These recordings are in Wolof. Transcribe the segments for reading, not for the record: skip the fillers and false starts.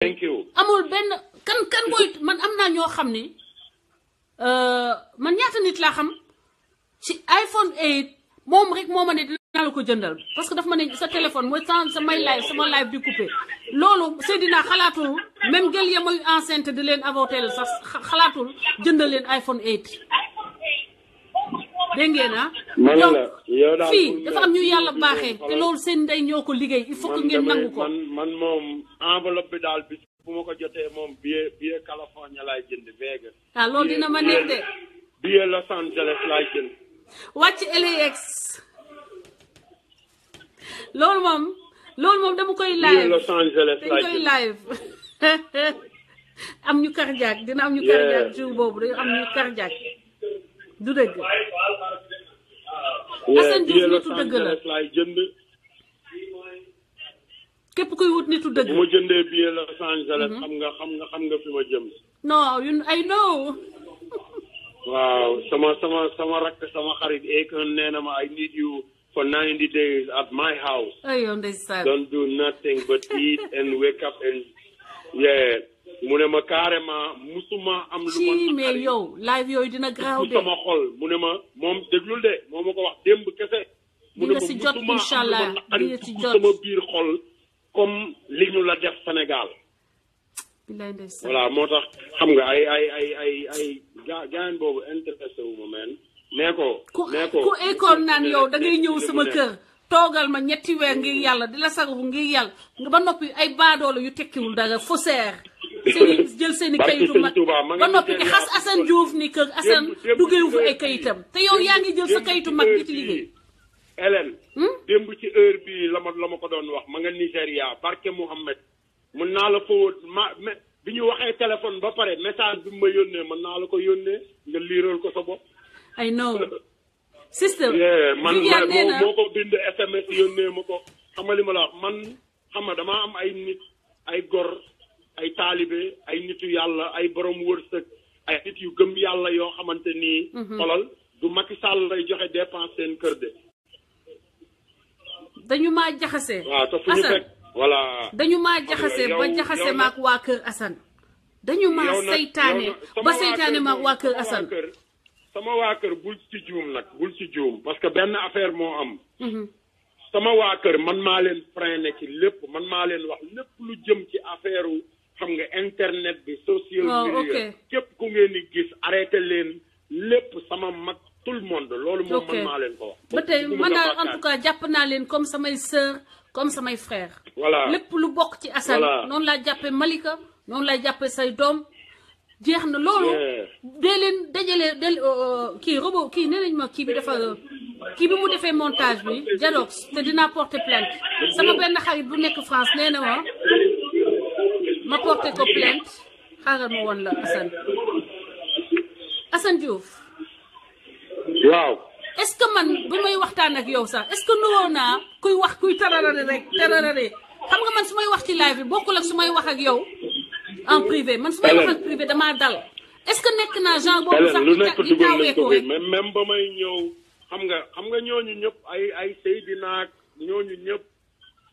thank you. amul benn kan mooy man am naa ñoo xam ni man ñaata nit laa xam ci iPhone 8 moom rek moo ma ne dinaa la ko jëndal parce que daf ma ne sa téléphone mooy sama live di coupé loolu Seydina xalaatul même gel ya mooy enceinte di leen avorter sax xalaatul jëndal leen iPhone 8 dégg ngeen ah. fii dafa am ñu yàlla baaxee te loolu seen ndey ñoo ko liggéey il faut que ngeen nangu ko. man moom enveloppe bi daal bi bu ma ko jotee moom billet Californie laay jënd Vegas. ah loolu dina ma neex de. billet Los Angeles laay jënd. wàcc LAX loolu moom dama koy live Los Angeles dañ koy live am ñu cardiaque dina am ñu cardiaque jour boobu dañu am ñu cardiaque du dëgg. Assane Diouf nitu dëgg la laay jënd. képp kuy wut nitu dëgg. bu ma jëndee billet Los Angeles xam nga fi ma jëm. non I know. waaw sama rakk sama xarit Akon nee na ma I need you for 90 days at my house. aywa ndeysaan. don't do nothing but eat and wake up and mu ne ma carrément musuma am lu ma ci mais yow live yooyu dina garaaw de sama xol mu ne ma moom déglul de moo ma ko wax démb kese. mu ne ma si jot incha allah di nga si jot sama biir xol comme li ñu la def Sénégal. bilaay ndeysaan. voilà moo tax xam nga ay gaañ boobu intéressé wu ma men nee ko ku école naan yow da ngay ñëw sama kër toogal ma ñetti weer ngir yàlla di la sagaru ngir yàlla nga ba noppi ay baadoolo yu tekkiwul dara faussaire jël seeni kayitu mag ba noppi di xas Assane Diouf ni kër Assane duggeewu fa ay kayitam te yow yaa ngi jël sa kayitu mag di ci liggéey. Hélène démb ci heure bi la ma ko doon wax ma nga Nigéria barke Mouhamed mën naa la foo bi ñu waxee téléphone ba pare message bi ma yónnee mën naa la ko yónnee nga liiral ko sa bopp. I know. sister man moo ko bind SMS yónnee ma ko xam nga li ma la wax man xam nga damaa am ay nit ay gor ay taalibe ay nitu yàlla ay borom wërsëg ay nit yu gëm yàlla yoo xamante nii. xolal du Macky Sall lay joxe dépense seen kër de. dañu maa jaxase. waaw te fu ñu fekk voilà. dañu maa jaxase ba jaxase maak waa kër Assane. dañu maa saytaane ba saytaane maak waa kër Assane. sama waa kër bul ci juum nag bul ci juum parce que benn affaire moo am. sama waa kër man maa leen freiné ci lépp man maa leen wax lépp lu jëm ci affaire xam nga internet bi. social media képp ku ngeen di gis arrêté leen lépp sama mag tout le monde. loolu moom man maa leen ko wax. ba tey man daal en tout cas jàpp naa leen comme samay sœur comme samay frère. voilà lépp lu bokk ci Assane. noonu laa jàppee Malika noonu laa jàppee say doom. jeex na loolu. dee leen dajale kii robot kii nee nañ ma kii bi dafa kii bi mu defee montage bi Jadox te dinaa porter plainte sama benn xarit bu nekk France nee na ma porter ko plainte xaaral ma woon la Assane Diouf. waaw. est-ce que man bu may waxtaan ak yow sax est-ce que nuroo naa kuy wax kuy tararare rek tararare xam nga man su may wax ci live bi bokkul ak su may wax ak yow. en privé man su may wax ak privé damaa dal est-ce que nekk naa genre boobu sax di taaweeku rek même ba may ñëw xam nga ñooñu ñëpp ay Seydina ak ñooñu ñëpp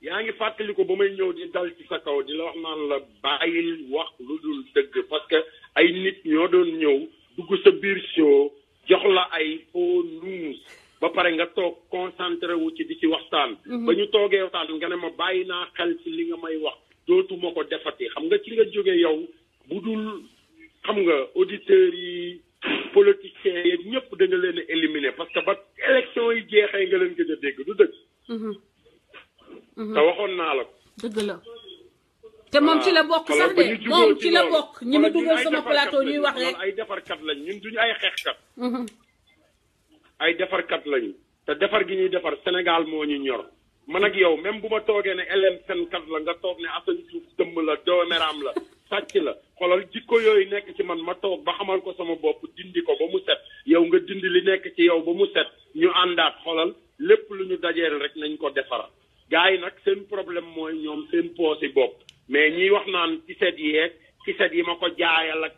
yaa ngi fàttali ko ba may ñëw di dal ci sa kaw di la wax naan la bàyyil wax lu dul dëgg parce que ay nit ñoo doon ñëw dugg sa biir show jox la ay faux news ba pare nga toog concentré wu ci di ci waxtaan ba ñu toogee waxtaan nga ne ma bàyyi naa xel ci li nga may wax dootuma ko defati xam nga ci nga jóge yow bu dul xam nga auditeurs yi politiciens yi ñëpp da nga leen a éliminer parce que ba élection yi jeexee nga leen gëj a dégg du dëgg. te waxoon naa la ko. dëgg la te moom ci la bokk sax de moom ci la bokk ñi ma dugal sama plateau ñuy wax rek. ay defarkat lañ ñun duñu ay xeexkat. ay defarkat lañu te defar gi ñuy defar Sénégal moo ñu ñor. man ak yow même bu ma toogee ne Hélène fenkat la nga toog ne Assane Diouf dëmm la dooméram la sàcc la xoolal jikko yooyu nekk ci man ma toog ba xamal ko sama bopp dindi ko ba mu set yow nga dindi li nekk ci yow ba mu set ñu àndaat xoolal lépp lu ñu dajeel rek nañ ko defara gars yi nag seen problème mooy ñoom seen poosi bopp mais ñiy wax naan tiset yi ma ko jaayal ak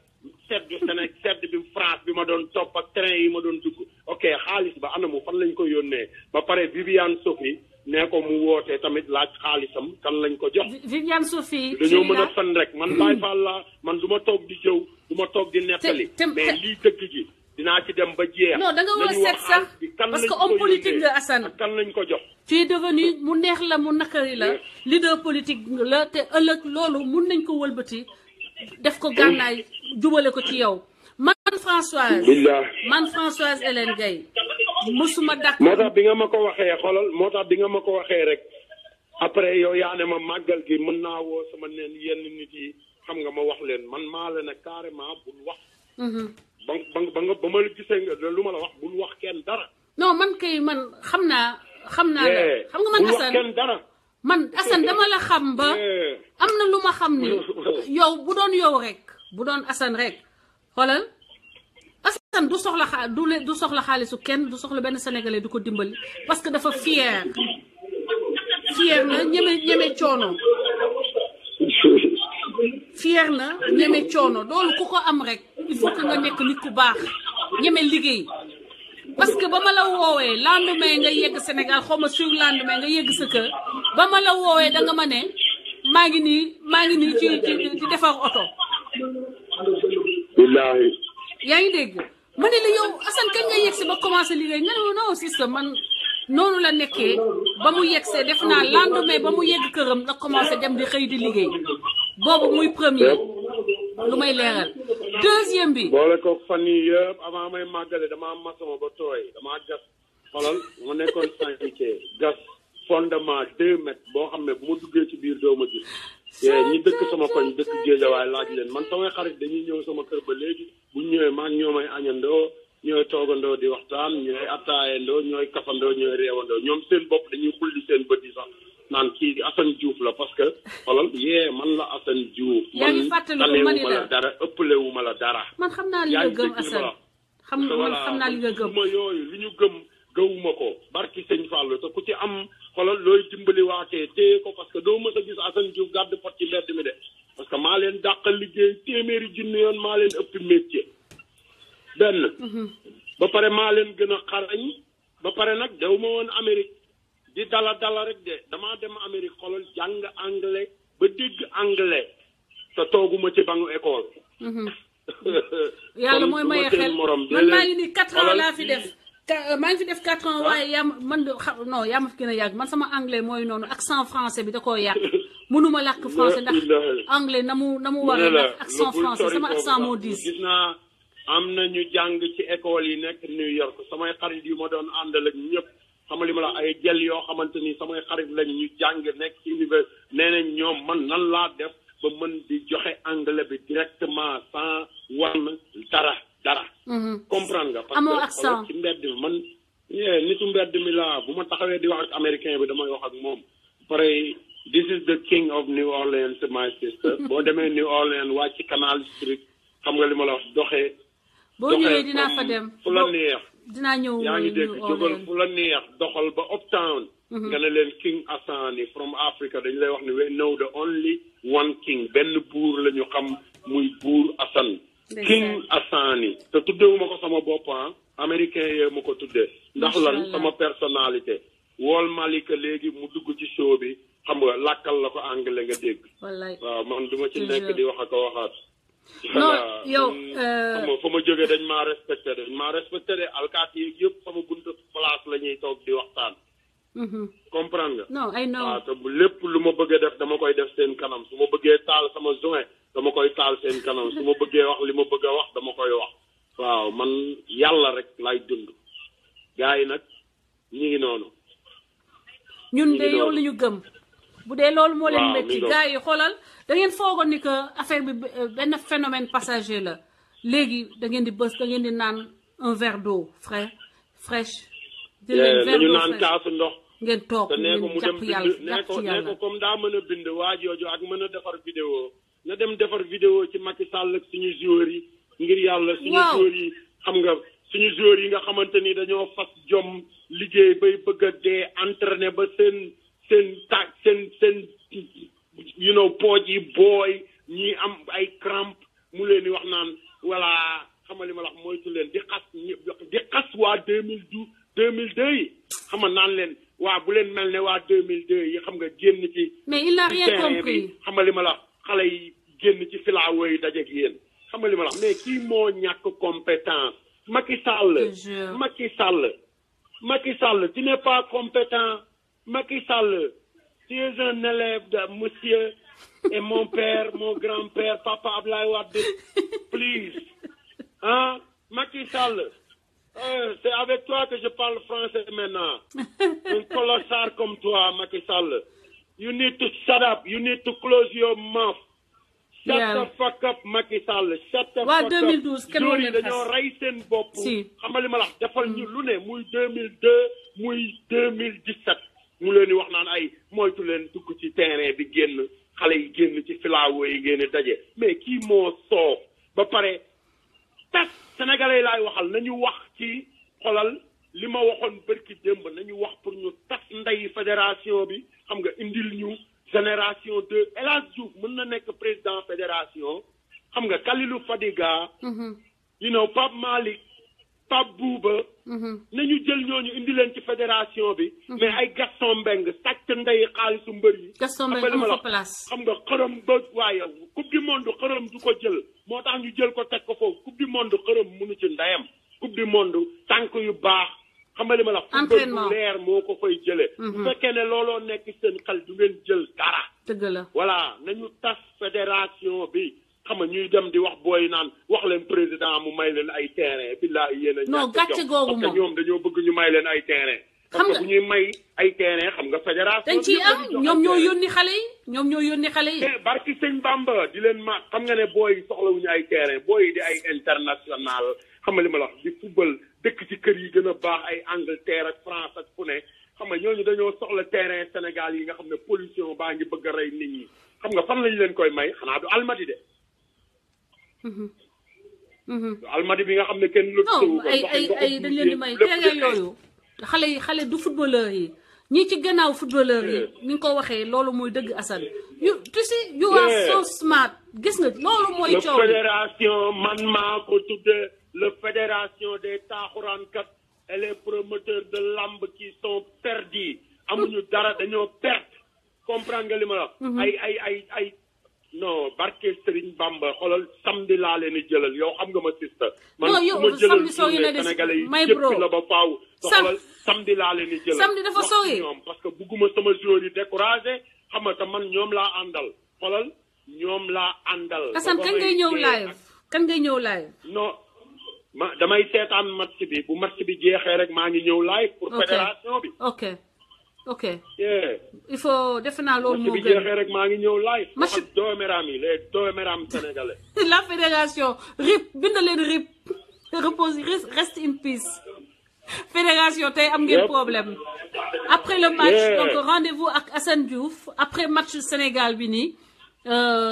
sedd bi France bi ma doon topp ak train yi ma doon dugg ok xaalis ba anamu fan lañ ko yónnee ba pare Viviane Sophie nee ko mu wootee tamit laaj xaalisam kan lañ ko jox. Viviane Sophie. dañoo mën a fen rek man Baye Fall la man du ma toog di jëw du ma toog di nettali. mais lii dëgg gi dinaa ci dem ba jeex. non da nga war a seet sax parce que homme politique nga Assane. kan lañ ko jox. tu es devenu mu neex la mu nakari la leader politique la te ëllëg loolu mun nañ ko wëlbati def ko gànnaay jubale ko ci yow. man Françoise Hélène Gaye mësuma dàq. moo tax bi nga ma ko waxee xoolal moo tax bi nga ma ko waxee rek après yow yaa ne ma màggal gi mën naa woo sama neen yenn nit yi xam nga ma wax leen man maa la ne carrément bul wax. ba ma la gisee lu ma la wax bul wax kenn dara. non man kay man xam naa la xam nga man bul wax Assane kenn dara. man Assane dama la xam ba am na lu ma xam ni yow bu doon yow rek bu doon Assane rek xoolal Assane du soxla xaalisu kenn du soxla benn sénégalais du ko dimbali parce que dafa fier na ñeme coono fier na ñeme coono loolu ku ko am rek il faut que nga nekk nit ku baax ñeme liggéey parce que ba ma la woowee lendemain nga yegg Sénégal xaw ma sur lendemain nga yegg sa kër ba ma la woowee da nga ma ne maa ngi nii ci defar oto. wallaahi. yaa ngi dégg ma ne la yow Assane kañ nga yegg si ba commencé liggéey nga ne non sister man noonu la nekkee ba mu yegg see def naa lendemain ba mu yegg këram nga commencé dem di xëy di liggéey boobu muy premier lu may leeral. deuxième bi. boole ko fan yii yëpp avant may màggale damaa maçon ba tooy damaa gas xolal ma nekkoon chantier gas fondement 2 mètres boo xam ne bu ma duggee ci biir doo ma gis. ñi dëkk sama koñ dëkk Géejawaay laaj leen man samay xarit dañuy ñëw sama kër ba léegi bu ñëwee maa ngi ñoomay añandoo ñooy toogandoo di waxtaan ñooy attaayandoo ñooy kafandoo ñooy reewandoo ñoom seen bopp dañuy xulli seen bët yi sax naan kii Assane Diouf la parce que xolal man la Assane Diouf. yaa ngi fàttaliku ma ni la dara ëppalewu ma la dara. man xam naa li nga gëm Assane xam naa li nga gëm. ma yooyu li ñu gëm gëwuma ko barki sëñ Fallou te ku ci am xolal looy dimbali waatee téye ko parce que doo mës a gis Assane Diouf gàdd pot ci mbedd mi de parce que maa leen dàqal liggéey téeméeri junni yoon maa leen ëpp métier benn. ba pare maa leen gën a xarañ ba pare nag dew ma woon Amérique di dala rek de damaa dem Amérique xolal jàng anglais ba dégg anglais te tooguma ci bangu école. yàlla mooy maye xel man maa ngi ni 4 ans laa fi def. maa ngi fi def 4 ans waaye yaa ma fi gën a yàgg man sama anglais mooy noonu accent français bi da koo yàq mënuma làkk français ndax anglais na mu war a ndax accent français sama accent moo diis. gis naa am na ñu jàng ci école yi nekk New York samay xarit yu ma doon àndal ak ñëpp xam li ma la ay jël yoo xamante ni samay xarit lañ ñu jàng nekk ci université nee nañ ñoom man nan laa def ba mën di joxe anglais bi directement sans wan dara. comprendre nga. amoo parce accent que ci mbedd mi man nitu mbedd mi laa bu ma taxawee di wax ak américain bi damay wax ak moom. pare this is the king of New Orleans my sister boo demee New Orleans wàcc ci Canal Street xam nga li ma la wax doxee. boo ñëwee dinaa fa dem fu la neex. dinaa ñëw yaa ngi dégg jógal fu la neex doxal ba uptown. nga ne leen King Assane from Africa dañu lay wax ne we know the only one king benn buur la ñu xam muy buur Assane. King Assane te tuddewuma ko sama bopp américain yee ma ko tuddee. ndax lan sama personnalité. wool Malika léegi mu dugg ci show bi xam nga làkkal la ko anglais nga dégg. wallaay waaw man duma ci nekk di wax ak a waxaat. non yow. xam nga fa ma jógee dañ maa respecté de alkaati yi yëpp sama buntu place la ñuy toog di waxtaan. comprendre nga. non ay non waaw te bu lépp lu ma bëggee def dama koy def seen kanam su ma bëggee taal sama joint dama koy taal seen kanam su ma bëggee wax li ma bëgg a wax dama koy wax. waaw man yàlla rek lay dund. gars yi nag ñi ngi noonu. ñun de yow li ñu gëm. bu dee loolu moo leen métti gars yi xoolal da ngeen foogoon ni que affaire bi benn phénomène passager la léegi da ngeen di bës da ngeen di naan un verre d'eau fraîche. dañu naan kaasu ndox. ngeen toog te nee ko mu dem jàpp yàlla jàpp ci nee ko comme daa mën a bind waa jooju ak mën a defar vidéo na dem defar vidéo ci Macky Sall ak suñu joueurs yi ngir yàlla. suñu joueurs yi xam nga suñu joueurs yi nga xamante ni dañoo fas jom liggéey bay bëgg a dee entraîné ba seen pooj yi booy ñi am ay crampe mu leen di wax naan voilà xam nga li ma la wax moytu leen di xas waa 2002 yi xam nga naan leen waa bu leen mel ne waa 2002 yi xam nga génn ci. mais il n'a rien terrain compris. bi xam nga li ma la xale yi génn ci filaawo yi dajeeg yéen xam nga li ma la mais kii moo ñàkk compétence. Macky Sall. Macky Sall, tu n'es pas compétent. Macky Sall, tu es un élève de monsieur et mon père, mon grand-père, Papa Abdoulaye Wade. Please. Hein? Macky Sall. C'est avec toi que je parle français maintenant. Un colossal comme toi, Macky Sall. You need to shut up. You need to close your mouth. Shut the fuck up, Macky Sall. Shut the fuck up. 2012 kenn moo leen dañoo rey seen bopp. Si. xam nga li ma la wax defal ñu lu ne muy 2002 muy 2017 mu leen di wax naan ay moytu leen dugg ci terrain bi génn xale yi génn ci filaawo yi génn daje mais kii moo soof ba pare tas sénégalais laay waxal nañu wax ci xolal li ma waxoon bërki démb nañu wax pour ñu tas ndey fédération bi xam nga indil ñu génération 2 El Hadj Diouf mën na nekk président fédération xam nga Kalilou Fadiga you know Pape Malick Pape Bouba nañu jël ñooñu indi leen ci fédération bi mais ay Gaston Mbengue sàcc ndey xaalisu mbër yi Gaston Mbengue am fa place xam nga xërëm ba waaye coupe du monde xërëm du ko jël moo tax ñu jël ko teg ko foofu coupe du monde xërëm mënu ci ndeyam coupe du monde tànk yu baax xam nga li ma la football bu leer moo ko fay jëlee bu fekkee ne looloo nekk seen xel du ngeen jël dara dëgg la voilà nañu tas fédération bi xam nga ñuy dem di wax booy naan wax leen président mu may leen ay terrain billahi yéen a non gàcce googu moom parce que ñoom dañoo bëgg ñu may leen ay terrain parce que bu ñuy may ay terrain xam nga fédération dañ ciy am ñoom ñoo yónni xale yi barki sëñ Bamba di leen ma xam nga ne booy soxlawuñu ay terrain booy di ay international xam nga li ma la wax di football dëkk ci kër yi gën a baax ay Angleterre ak France ak fu ne xam nga ñooñu dañoo soxla terrain Sénégal yi nga xam ne pollution baa ngi bëgg a rey nit ñi xam nga fan lañu leen koy may xanaa du Almadi de Almadi bi nga xam ne kenn non ay dañ leen di may terrain yooyu xale du footballeur yi ñi ci gannaaw footballeur yi ni nga ko waxee loolu mooy dëgg Assane tu sais you are so smart gis nga loolu mooy coow le fédération man maa ko tudde le fédération des taaxuraankat et les promoteurs de lamb qui sont perdus amuñu dara dañoo perte comprendre nga li ma la ay non barke Serigne Bamba xoolal samedi laa leen di jëlal yow xam nga ma sista man su ma jëlal Sénégalais yi jëppi la ba faaw xoolal samedi laa leen di jëlal samedi dafa sori ñoom parce que bugguma sama joueur yi découragé xam nga te man ñoom laa àndal xoolal ñoom laa àndal Assane kan ngay ñëw live non damay seetaan match bi bu match bi jeexee rek maa ngi ñëw live pour fédération bi ok il faut defe naa loolu moo gën bi jeexee rek maa ngi ñëw live wax ak dooméram yi les dooméram sénégalais la fédération RIP bind leen RIP repose rest in peace fédération tey am ngeen problème après le match donc rendez-vous ak Assane Diouf après match Sénégal bi nii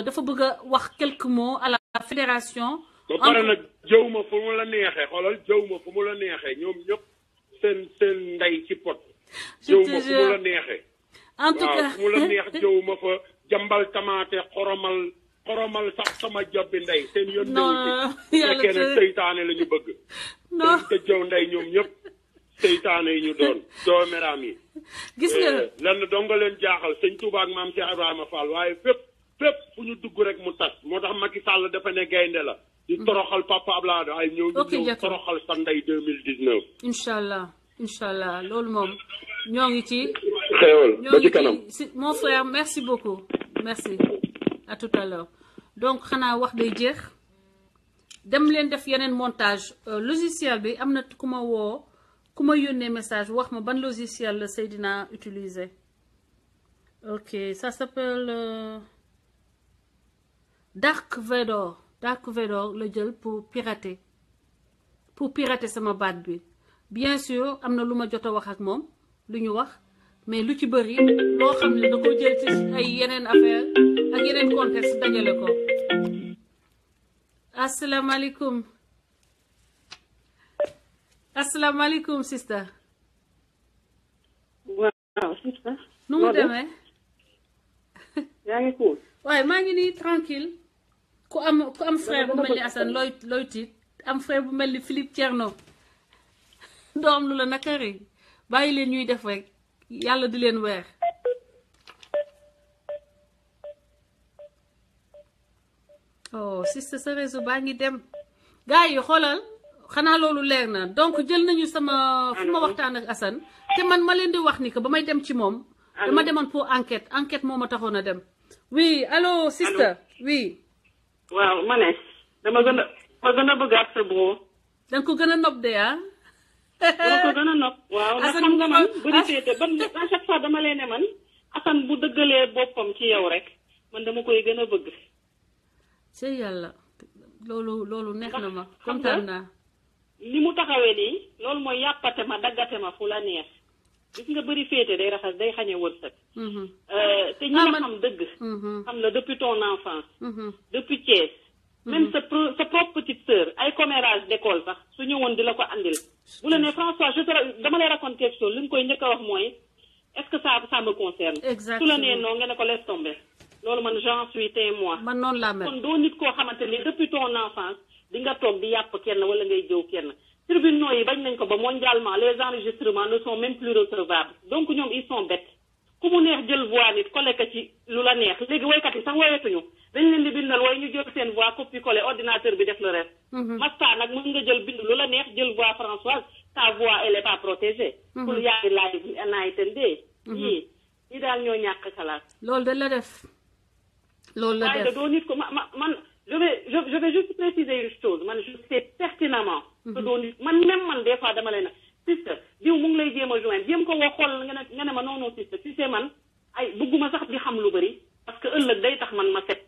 dafa bëgg a wax quelques mots à la fédération ba pare nag jëw ma fu mu la neexee xoolal jëw ma fu mu la neexee ñoom ñëpp seen ndey ci pot jëw ma fu mu la neexee en tout cas fu mu la neex jëw ma fa jambal tamaate xoromal sax sama jobbi ndey seen yoon fekkee ne seytaane la ñu bëgg non te jëw ndey ñoom ñëpp seytaane yi ñu doon doomeraam yi gis nga lenn donga leen jaaxal sëñ Touba ak maam Cheikh Ibrahima Fall waaye fépp fu ñu dugg rek mu tas moo tax Macky Sall dafa ne gaynde la di toroxal Papa Abdoulaye ay ñëw toroxal sa ndey 2019 Inch'Allah loolu moom ñoo ngi ci xéewal ba ci kanam mon frère merci beaucoup merci à tout à l'heure donc xanaa wax day jeex dem leen def yeneen montage logiciel bi am na ku ma yónnee message wax ma ban logiciel la Seydina utiliser ok ça s'appelle Dark Vador la jël pour pirater sama baat bi bien sûr am na lu ma jot a wax ak moom lu ñu wax mais lu ci bëri loo xam ne da ko jël ci ay yeneen affaire ak yeneen contexte dajale ko asalaamaaleykum sister waaw sister nu mu demee yaa ngi cool waaye maa ngi nii tranquille ku am frère bu mel ni Assane looy tiit am frère bu mel ni Philippe Thierno doo am lu la nakari bàyyi leen ñuy def rek yàlla di leen weer. oh sister sa réseau baa ngi dem gars yi xoolal xanaa loolu leer na donc jël nañu sama fu ma waxtaan ak Assane te man ma leen di wax ni que ba may dem ci moom dama demoon pour enquête moo ma taxoon a dem oui allo sister oui waaw ma ne dama gën a bëggaat sa bro. da nga ko gën a nopp de ah. dama ko gën a nopp. waaw ndax xam nga man bëri féete ban à chaque fois dama leen ne man Assane bu dëggalee boppam ci yow rek man dama koy gën a bëgg. ci yàlla loolu neex na ma kontaan naa. li mu taxawee nii loolu mooy yàppate ma daggate ma fu la neex gis nga bëri féete day raxas day xañe wërsëg. te ñi la xam dëgg. xam la depuis ton enfance. depuis Thiès. même sa propre petite sœur ay commérage d'école sax su ñëwoon di la ko andil. bu la ne François dama lay raconter quelque chose li mu koy njëkk a wax mooy est-ce que ça me concerne. exactement su la nee non nga ne ko laisse tomber. loolu man j'en suis témoin. man noonu laa mel kon doo nit koo xamante ni depuis ton enfance di nga toog di yàpp kenn wala ngay jëw kenn. tribunaux yi bañ nañ ko ba mondialement les enregistrements ne sont même plus recevables donc ñoom ils sont bêtes ku mu neex jël voix nit collé ko ci lu la neex léegi woykat yi sax woyatuñu dañ leen di bindal way ñu jël seen voix copie collé ordinateur bi def le reste. Masta nag mën nga jël bind lu la neex jël voix Françoise ta voix elle est pas protégée. pour yaa ngi laaj night and day. ñi daal ñoo ñàkk xalaat. loolu da la def. loolu la def waaye doo nit ko man je vais juste préciser une chose man je sais pertinemment. que doo nit man même man des fois dama lay na sister diw mu ngi lay jéem a joindre jéem ko woo xool nga ne ma non sister tu sais man ay bëgguma sax di xam lu bëri parce que ëllëg day tax man ma set.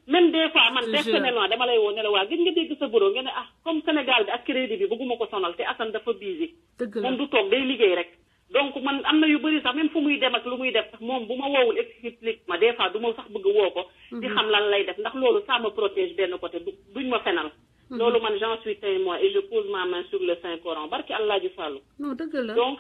même des fois man personnellement dama lay woo ne la waa gis nga dégg sa bureau nga ne comme Sénégal bi ak crédit bi bëgguma ko sonal te Assane dafa busy. dëgg la moom du toog day liggéey rek. donc man am na yu bëri sax même fu muy dem ak lu muy def sax moom bu ma woowul explique ma des fois du ma sax bëgg woo ko. di xam lan lay def ndax loolu ça me protège benn côté duñ ma fenal. loolu man j'en suis témoin et je pose ma main sur le Saint Coran barki Allah ji fàllu. non dëgg la donc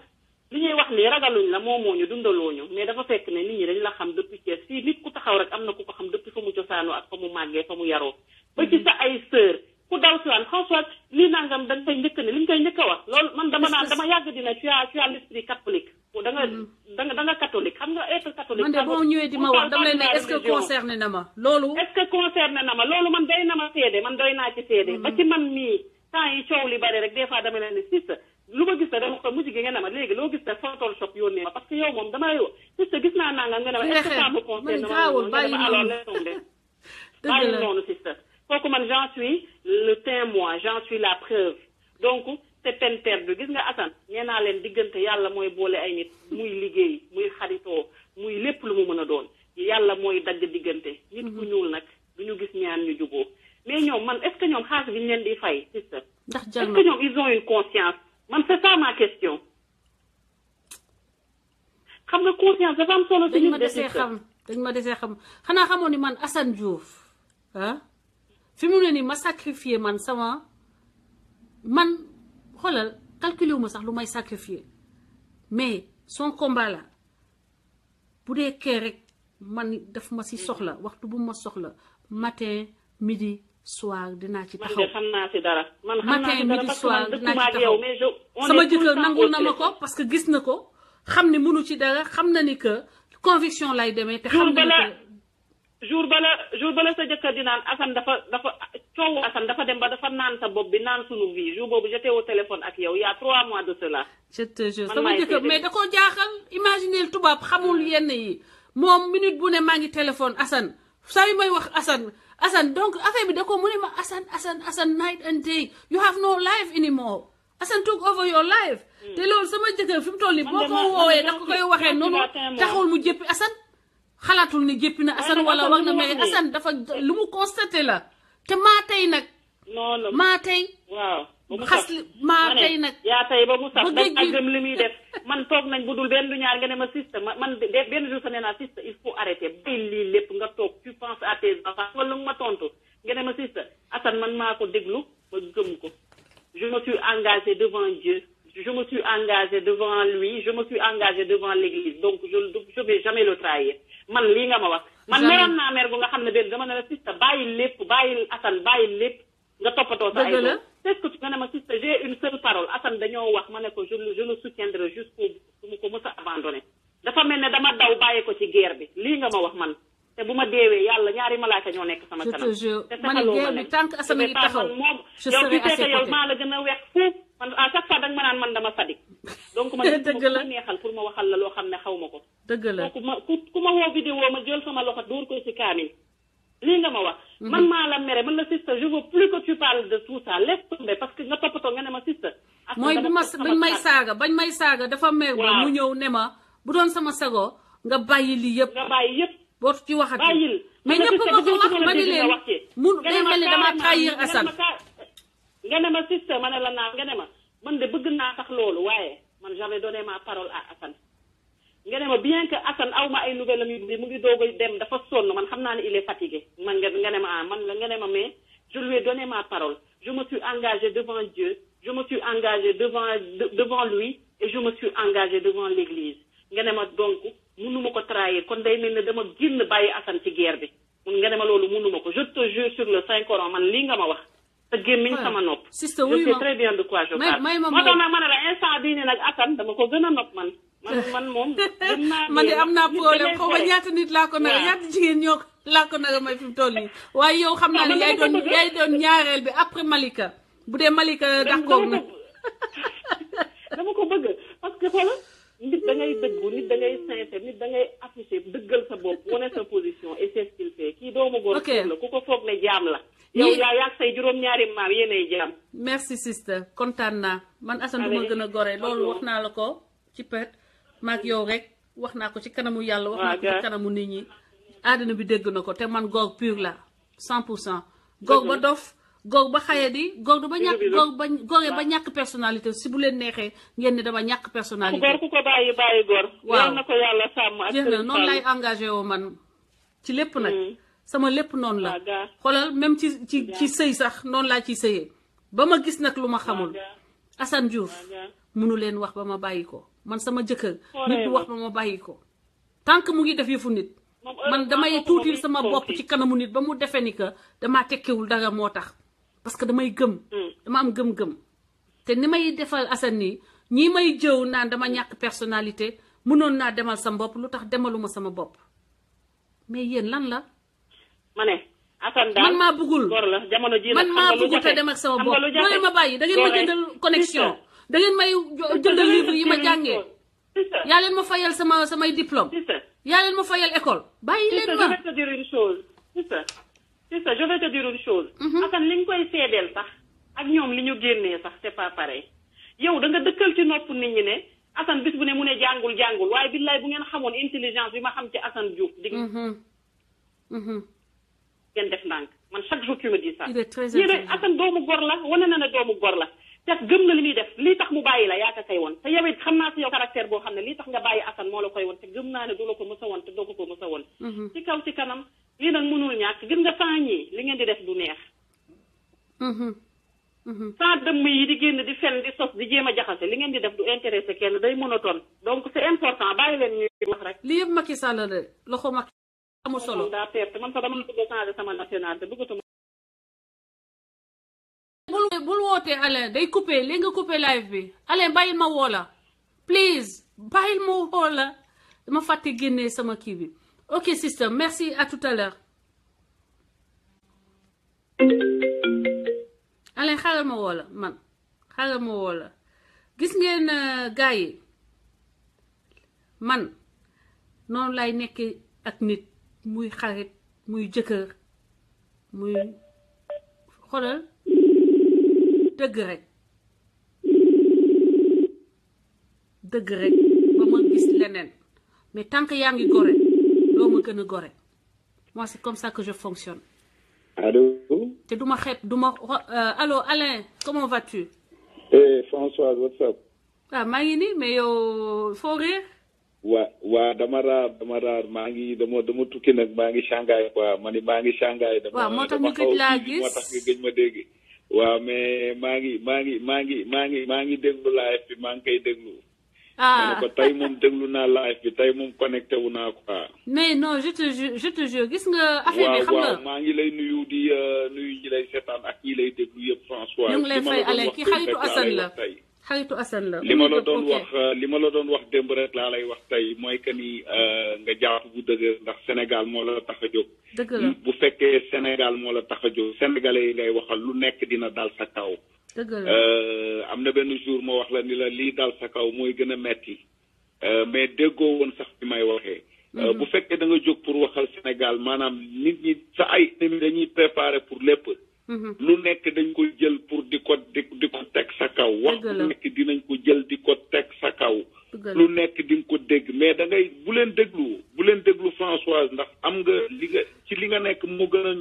li ñuy wax nii ragaluñ la moomoo ñu dundaloo ñu mais dafa fekk ne nit ñi dañ la xam depuis Thiès fii nit ku taxaw rek am na ku ko xam depuis fa mu cosaanoo ak fa mu màggee fa mu yaroo. ba ci sa ay sœur ku daw si waan François lii nangam dañ koy njëkk ne li ñu koy njëkk a wax loolu man dama yàgg dina tu as l'esprit catholique. da nga catholique xam nga être catholique. man de boo ñëwee di ma wax dama leen ne est-ce que concerné na ma loolu. est-ce que concerné na ma loolu man doy na ma seede man doy naa ci seede. ba ci man mii temps yi coow li bari rek des fois dama leen ne sister lu ma gis ne dama ko mujj gi nga ne ma léegi loo gis ne Photoshop yónnee ma parce que yow moom dama lay wax sister gis naa nangam nga ne ma est-ce que ça me concerne ma alors laisse tomber bàyyi noonu sister kooku man j'en suis le témoin j'en suis la preuve donc c'est peine perdue gis nga Assane nee naa leen diggante yàlla mooy boole ay nit muy liggéey muy xaritoo muy lépp lu mu mën a doon yàlla mooy dagg diggante nit ku ñuul nag du ñu gis ñaan ñu juboo mais ñoom man est-ce que ñoom xaalis bi ñu leen di fay sister est-ce que ñoom ils ont une conscience man c'est ça ma question xam nga conscience dafa am solo. dañ ma desee xam xanaa xamoon ni man Assane Diouf fi mu ne nii ma sacrifier man xoolal calculé wu ma sax lu may sacrifier mais son combat là bu dee kee rek man daf ma si soxla waxtu bu ma soxla matin midi soir dinaa ci taxaw. man de xam naa si dara. matin midi soir dinaa ci taxaw sama jëkkër nangul na ma ko parce que gis na ko xam ne mënu ci dara xam na ni que conviction lay demee. te xam na ni que jour bala sa jëkkër di naan Assane dafa coowu Assane dafa dem ba dafa naan sa bopp bi naan sunu vie jour boobu j'étais au téléphone ak yow il y a 3 mois de cela. je te jure sama jëkkër mais da koo jaaxal imaginer tubaab xamul yenn yi moom minute bu ne maa ngi téléphone Assane saa yu may wax Assane donc affaire bi da ko mu ne ma Assane night and day you have no life anymore Assane took over your life. te loolu sama jëkkër fi mu toll nii boo ko woowee da ko koy waxee noonu taxawul mu jëppi Assane. xalaatul ni jéppi na Assane wala wax na mais Assane dafa lu mu constaté la te maa tey nag. non maa tey. waaw xas li maa tey nag. yaa tey ba mu sax dañ ak gëm li muy def man toog nañ bu dul benn du ñaar nga ne ma siste man benn jour sa nee naa siste il faut arrêter bàyyi lii lépp nga toog tu penses à tes enfants nga lu ma tontu nga ne ma siste Assane man maa ko déglu ma gëm ko je me suis engagée devant Dieu. Je me suis engagée devant lui, je me suis engagée devant l'église. Donc, je vais jamais le trahir. Man, li nga ma wax. Man, meron na mer bu nga xamne ben dama na la sister bayil lepp, bayil Assane, bayil lepp nga topato sa ay doom. C'est ce que tu connais ma sister, j'ai une seule parole. Assane dañoo wax mané ko je le soutiendrai jusqu'au du ma ko mës a abandonné dafa mel ne dama daw bàyyi ko ci guerre bi lii nga ma wax man te bu ma deewee yàlla ñaari malaaka ñoo nekk sama kanam te man guerre bi tant que Assane ngi taxaw moom je yow serai tu à sais ses que yow côtés. maa la gën a weex fuuf man à chaque fois danga ma naan man dama sadik donc ma Dëgg la. ma neexal pour ma waxal la loo xam ne xaw ma ko dëgg la donc ma ku ma woo vidéo ma jël sama loxo dóor ko ci kaamil lii nga ma wax man maa la mere man la sister je veux plus que tu parles de tout ça laisse tomber parce que nga toppatoo nga ne ma sister mooy bi ma bañ may saaga dafa mer ba mu ñëw ne ma bu doon sama sago nga bàyyi lii yëpp nga bàyyi yëpp bootu ci waxati bàyyil mais ñëpp ma ko wax ma ni leen mu day mel ni dama trahir Assane nga ne ma sister ma ne la naa nga ne ma man de bëgg naa sax loolu waaye man j'avais donné ma parole à Assane nga ne ma bien que Assane aw ma ay nouvelle am yu mu ngi doog a dem dafa sonn man xam naa ne il est fatigué man nga ne ma ah man nga ne ma mais je lui ai donné ma parole je me suis engagée devant Dieu je me suis engagée devant lui et je me suis engagée devant l'église nga ne ma donc mënuma ko trahir kon day mel ne dama génn bàyyi Assane ci guerre bi mun nga ne ma loolu mënuma ko je te jure sur le Saint Coran man lii nga ma wax te gémmiñ sama nopp sister je sais très bien de quoi je parle moo tax nag ma ne la instant bii nii nag Assane dama ko gën a nopp man moom man de am naa problème xaw ma ñaata nit laa ko nara ñaata jigéen ñoo laa ko nara may fi mu toll nii waaye yow xam naa ne yaay doon ñaareel bi après Malika bu dee Malika d'accord na dama ko bëgg parce que xoolal nit da ngay dëggu nit da ngay sincère nit da ngay affiché dëggal sa bopp wane sa position et c'est ce qu'il fait kii doomu góor la ku ko foog ne jaam la yow yaa yaag say juróom-ñaari maam yéenay jaam merci sister kontaan naa man Assane du ma gën a gore loolu wax naa la ko ci pet maag yow rek wax naa ko ci kanamu yàlla wax naa ko ci kanamu nit ñi àddina bi dégg na ko te man goog pur la 100% goog ba dof goog ba xayadi goog du ba ñàkk goog ba gore ba ñàkk personnalité si bu leen neexee ngeen ne dama ñàkk personnalité góor ku ko bàyyi góor waaw na ko yàlla sàmm ak jeex na noonu lay engagé woo man ci lépp nag sama lépp noonu la xoolal même ci sëy sax noonu laa ciy sëyee ba ma gis nag lu ma xamul Assane Diouf munu leen wax ba ma bàyyi ko man sama jëkkër nit du wax ba ma bàyyi ko tant que mu ngi def yëfu nit man damay tuutil sama bopp ci kanamu nit ba mu defee ni que damaa tekkiwul dara moo tax parce que damay gëm dama am gëm-gëm te ni may defal Assane nii ñii may jëw naan dama ñàkk personnalité mënoon naa demal sama bopp lu tax demaluma sama bopp mais yéen lan la ma ne Assane daal man maa bëggul góor la jamono ji man maa bëggul te dem ak sama bopp doo ma bàyyi da ngeen ma jëndal connexion da ngeen may jëndal livre yi ma jàngee yaa leen ma fayal samay diplôme yaa leen ma fayal école bàyyi leen ma je vais te dire une chose je vais te dire une chose Assane li nga koy seedeel sax ak ñoom li ñu génnee sax c'est pas pareil yow da nga dëkkal ci nopp nit ñi ne Assane bis bu ne mu ne jàngul waaye billaay bu ngeen xamoon intelligence bi ma xam ci Assane Diouf di ngeen def ndànk man chaque jour tu me dis ça ñi de Assane doomu gor la wane na ne doomu gor la te gëm na li muy def lii tax mu bàyyi la yaa ko koy woon te yow it xam naa si yow caractère boo xam ne lii tax nga bàyyi Assane moo la koy woon te gëm naa ne du la ko mës a woon te doo ko mës a woon ci kaw ci kanam lii nag mënul ñàkk gis nga sans ñii li ngeen di def du neex sans dëmm yi di génn di fen di sos di jéem a jaxase li ngeen di def du intéressé kenn day monotone donc c'est important bàyyi leen ñuy wax rek lii yëpp Macky Sall la de loxo Macky amul solo daa perte man sax dama bëgg a changer sama nationalité bëggatuma bul wootee Alain day coupé léegi nga coupé live bi Alain bàyyil ma woo la please bàyyil ma woo la dama fàtte génnee sama kii bi ok sister merci à tout à l'heure Alain xaaral ma woo la man xaaral ma woo la gis ngeen gars yi man noonu lay nekkee ak nit muy xarit muy jëkkër muy xoolal dëgg rek ba ma gis leneen mais tant que yaa ngi gore loo ma gën a gore moi c'est comme ça que je fonctionne. Allô. te duma xeeb duma allô Alain comment vas-tu? François what's up? ah maa ngi nii mais yow foo réer. waa dama raar maa ngi dama tukki nag maa ngi Shanghai quoi ma ni maa ngi Shanghai. waaw moo tax ñu gëj laa gis moo tax nga gëj ma dégg. waaw mais maa ngi déglu live bi maa ngi koy déglu. ma ne ko tey moom déglu naa live bi tey moom connecté wu naa quoi. mais non je te jure gis nga affaire bi xam nga. waaw maa ngi lay nuyu nuyu ñi lay seetaan ak ñi lay déglu yëpp François. ñu ngi lay fay Alain ki xaritu Assane la xaritu Assane la. li ma la doon wax démb rek laa lay wax tey mooy que ni nga jàpp bu dëgg ndax Sénégal moo la tax a jóg. dëgg la bu fekkee Sénégal moo la tax a jóg sénégalais yi ngay waxal lu nekk dina dal sa kaw. dëgg la am na benn jour moo wax la ni la lii dal sa kaw mooy gën a metti mais déggoo woon sax bi may waxee. bu fekkee da nga jóg pour waxal Sénégal maanaam nit ñi sa ay ennemis dañuy préparer pour lépp. lu nekk dañ ko jël pour di ko teg sa kaw. wax lu nekk dinañ ko jël di ko teg sa kaw. lu nekk di nga ko dégg mais da ngay bu leen déglu Françoise ndax am nga li nga nekk moo gën a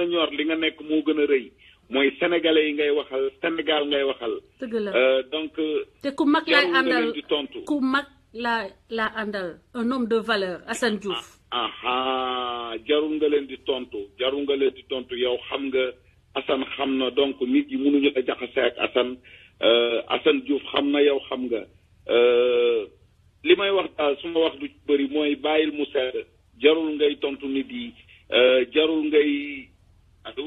ñor li nga nekk moo gën a rëy mooy sénégalais yi ngay waxal Sénégal ngay waxal. dëgg la donc. te ku mag laay àndal ku mag laa àndal un homme de valeur Assane Diouf. jarul nga leen di tontu yow xam nga Assane xam na donc nit yi mënuñu la jaxase ak Assane Diouf xam na yow xam nga li may wax daal su ma wax du bëri mooy bàyyil mu sedd jarul ngay tontu nit yi jarul ngay allo.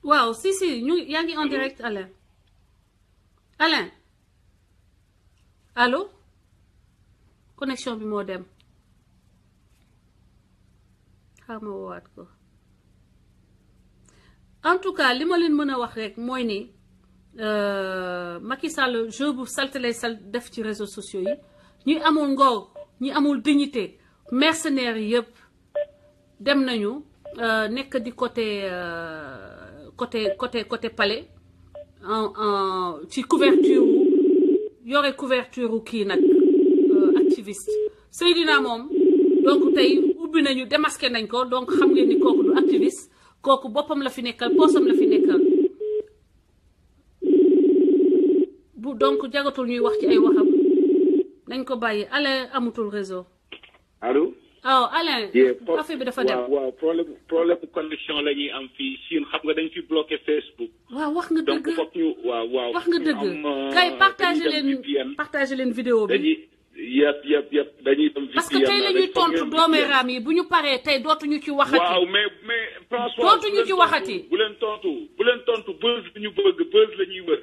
waaw si ñu yaa ngi en direct Alain allo connexion bi moo dem. xaar ma woowaat ko en tout cas li ma leen mën a wax rek mooy ni Macky Sall jeu bu salte lay def ci réseaux sociaux yi ñi amul ngor ñi amul dignité mercenaires yi yëpp dem nañu nekk di côté palais ci couverture yore couverture kii nag activiste Seydina moom donc tey ubbi nañu démasqué nañ ko donc xam ngeen ni kooku du activiste kooku boppam la fi nekkal poosam la fi nekkal bu donc jagatul ñuy wax ci ay waxam nañ ko bàyyi Alain amutul réseau. allo. waaw Alain. affaire bi dafa dem waaw problème connexion la ñuy am fii Chine xam nga dañ fi bloqué Facebook. waaw wax nga dëgg donc foog ñu waaw. wax nga dëgg kay partagé leen vidéo bi. yëpp dañuy dem parce que tey la ñuy tontu doomeeraam yi bu ñu paree tey dootuñu ci waxati. waaw mais François dootuñu ci waxati. bu leen tontu buzz la ñu bëgg buzz la ñuy wër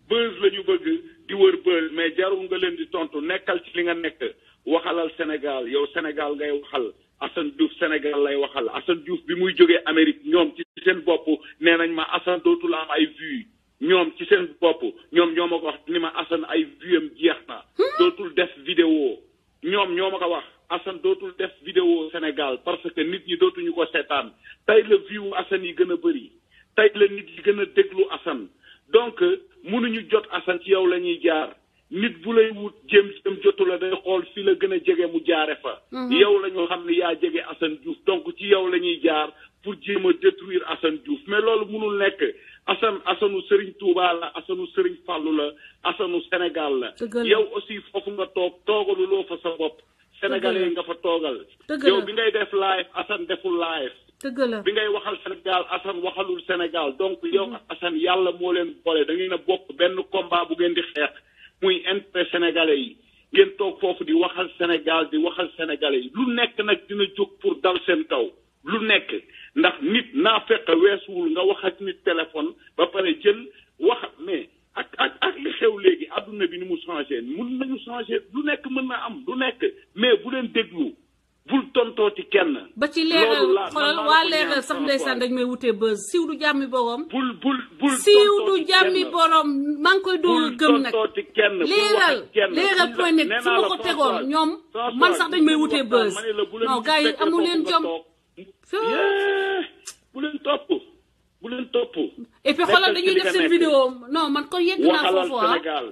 buzz la ñu bëgg di wër buzz mais jarul nga leen di tontu nekkal ci li nga nekk waxalal Sénégal yow Sénégal ngay waxal Assane Diouf Sénégal lay waxal Assane Diouf bi muy jógee Amérique ñoom ci seen bopp nee nañ ma Assane dootul am ay vues. ñoom ci seen bopp ñoom ñoo ma ko wax ni ma Assane ay vues jeex na dootul def vidéo ñoom ñoo ma ko wax Assane dootul def vidéo Sénégal parce que nit ñi dootuñu ko seetaan tey la view Assane yi gën a bëri tey la nit yi gën a déglu Assane donc mënuñu jot Assane ci yow la ñuy jaar nit bu lay wut jëm jotu la day xool fii la gën a jege mu jaare fa yow la ñu xam ne yaa jege Assane Diouf donc ci yow la ñuy jaar pour jéem a détruire Assane Diouf mais loolu mënul nekk Assanu Serigne Touba la Assanu Serigne Fallou la Assanu Sénégal la yow aussi foofu nga toogalu loo fa sa bopp sénégalais nga fa toogal yow bi ngay def live Assane deful live bi ngay waxal Sénégal Assane waxalul Sénégal donc yow Assane yàlla moo leen boole da ngeen a bokk benn combat bu ngeen di xeex muy intérêt sénégalais yi ngeen toog foofu di waxal Sénégal di waxal sénégalais yi lu nekk nag dina jóg pour dal seen kaw lu nekk ndax nit naa fekk weesuwul nga wax ak nit téléphone ba pare jël wax mais ak li xew léegi adduna bi ni mu changé mun nañu changé lu nekk mën na am lu nekk mais bu leen déglu bul tontooti kenn. ba ci leeral xoolal waa leeral sax ndeysaan dañ may wutee buzz siiw du jàmmi borom. bul siiw du jàmmi borom maa ngi koy doon gëm nag. tontooti kenn leeral point net fu ma ko tegoon ñoom man sax dañ may wutee buzz non gars yi amu leen jom. bu leen topp. et puis xoolal dañuy def seen vidéo non man ko yegg naa foofu Sénégal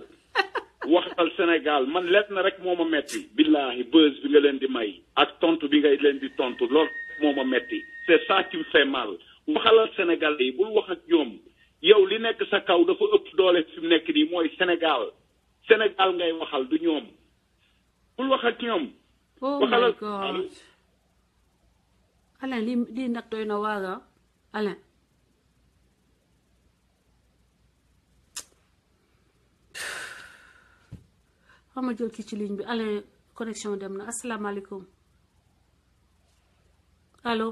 waxal Sénégal man let na rek moo ma metti billahi buzz bi nga leen di may ak tontu bi ngay leen di tontu lool moo ma metti c'est ça qui me fait mal waxalal Sénégal yi bul wax ak ñoom yow li nekk sa kaw dafa ëpp doole fi mu nekk nii mooy Sénégal ngay waxal du ñoom bul wax ak ñoom. waxalal Alain lii nag doy na waaga Alain. xam nga jël kii ci ligne bi Alain connexion dem na asalaamaaleykum allo.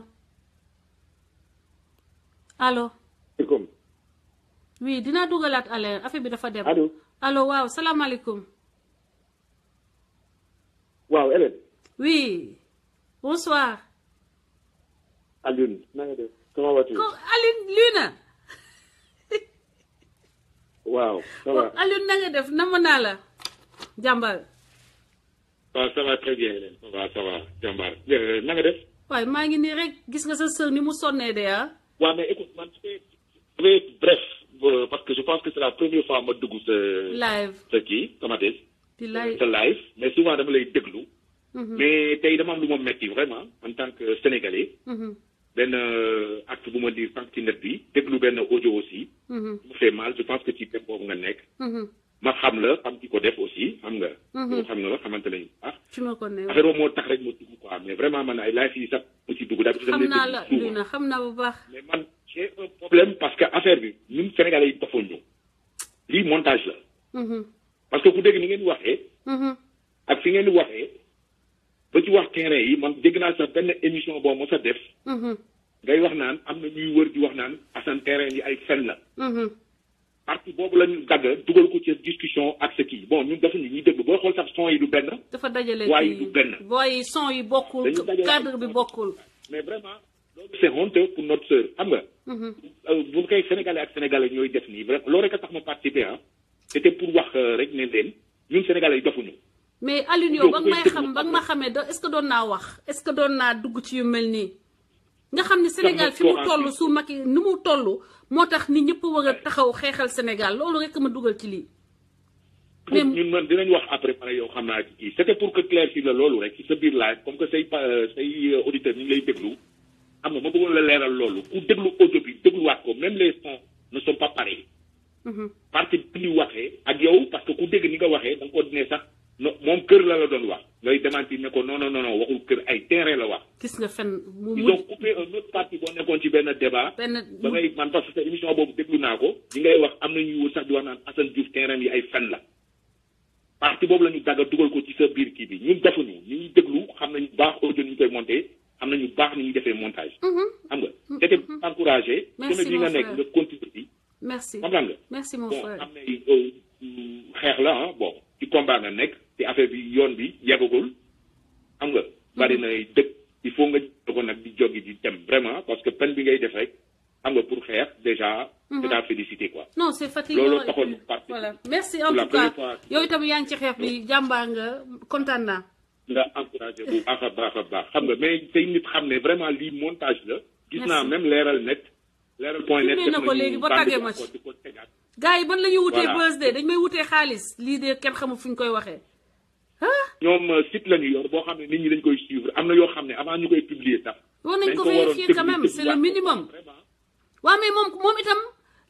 maaleykum. oui dinaa dugalaat Alain affaire bi dafa dem. allo allo waaw salaamaaleykum. waaw Hélène. oui bonsoir. Alioune na nga def comment vas-tu. Alioune Luna. waaw ça va. Alioune na nga def namm naa la jàmbar. waaw ça va très bien Hélène ça va jàmbar na nga def. waaye maa ngi nii rek gis nga sa sœur ni mu sonnee de ah. waaw mais écoute man je vais être bref parce que je pense que c'est la première fois ma dugg sa. live sa kii comment dire. di live sa live mais souvent dama lay déglu. mais tey dama am lu ma metti vraiment en tant que sénégalais. benn acte bu ma dire sànq ci net bi déglu benn audio aussi. mu fait mal je pense que ci thème boobu nga nekk. ma xam la xam ki ko def aussi xam nga. xam nga la xamante nañu ah. ci ma ko ne affaire boobu moo tax rek ma dugg quoi mais vraiment man ay live yi sax mu ci dugg daal. xam naa la Luna xam naa bu baax. mais man j'ai un problème parce que affaire bi ñun sénégalais yi defoon ñu lii montage la. parce que ku dégg ni ngeen di waxee. ak fi ngeen di waxee. ba ci wax terrain yi man dégg naa sax benn émission boo mos a def. ngay wax naan am na ñuy wër di wax naan Assane terrain yi ay fen la. parti boobu lañu dagg dugal ko ci discussion ak sa kii bon ñun defuñu ñuy dégg boo xool sax son yi du benn. dafa dajale voix yi du benn. voix yi son yi bokkul cadre bi bokkul. mais vraiment loolu c'est honteux pour notre sœur xam nga. bu koy sénégalais ak sénégalais ñooy def nii vraiment loolu rek a tax ma participer ah. c'était pour wax rek ne leen ñun sénégalais yi defuñu. mais Alioune yow ba nga may xam ba nga ma xamee est-ce que doon naa wax est-ce que doon naa dugg ci yu mel nii. nga xam ne Sénégal fi mu toll su Macky ni mu toll moo tax nit ñëpp war a taxaw xeexal Sénégal loolu rek ma dugal ci lii. mais ñun man dinañ wax après pare yow xam naa ci kii c'était pour que clairfier la loolu rek ci sa biir laaj comme que say auditeurs ñu ngi lay déglu xam nga ma bëggoon la leeral loolu ku déglu audio bi dégluwaat ko même les sons ne sont pas pareils. parti bi ñu waxee ak yow parce que ku dégg ni nga waxee da nga ko dine sax. non moom kër la doon wax ngay démentir ne ko non waxul kër ay terrain la wax. gis nga fen ils ont coupé un autre parti boo nekkoon ci benn débat. ba ngay man parce que émission boobu déglu naa ko. li ngay wax am na ñuy wër sax di wax naan Assane Diouf terrain yi ay fen la. parti boobu la ñu dagga dugal ko ci sa biir kii bi ñun defuñu ñu ñuy déglu xam nañu baax audio ni ñu koy monté xam nañu baax ni ñuy defee montage. xam nga c'était encouragé. merci bi nga nekk nga continuer ci. merci comprends nga. merci mon frère bon am na xeex la ah bon ci combat nga nekk. te affaire bi yoon bi yeggagul xam nga. bari na dëkk il faut nga ko nag di jógi di dem vraiment parce que peine bi ngay def rek xam nga pour xeex déjà. c'est à féliciter quoi. non c'est fatigant loolu taxoon parti. voilà merci en tout cas yow itam yaa ngi ci xeex bi jàmbaar nga kontaan naa. nga encouragé bu baax a baax xam nga mais tey nit xam ne vraiment lii montage la. gis naa même leeral net. leeral point net def na ko léegi ba tàggee ma ci. gars yi ban la ñuy wutee buzz de dañ may wutee xaalis lii de kenn xamul fu ñu koy waxee. ñoom site la ñu yor boo xam ne nit ñi dañ koy suivre am na yoo xam ne avant ñu koy publier sax. war nañ ko vérifier quand même c'est le minimum. waaw mais moom itam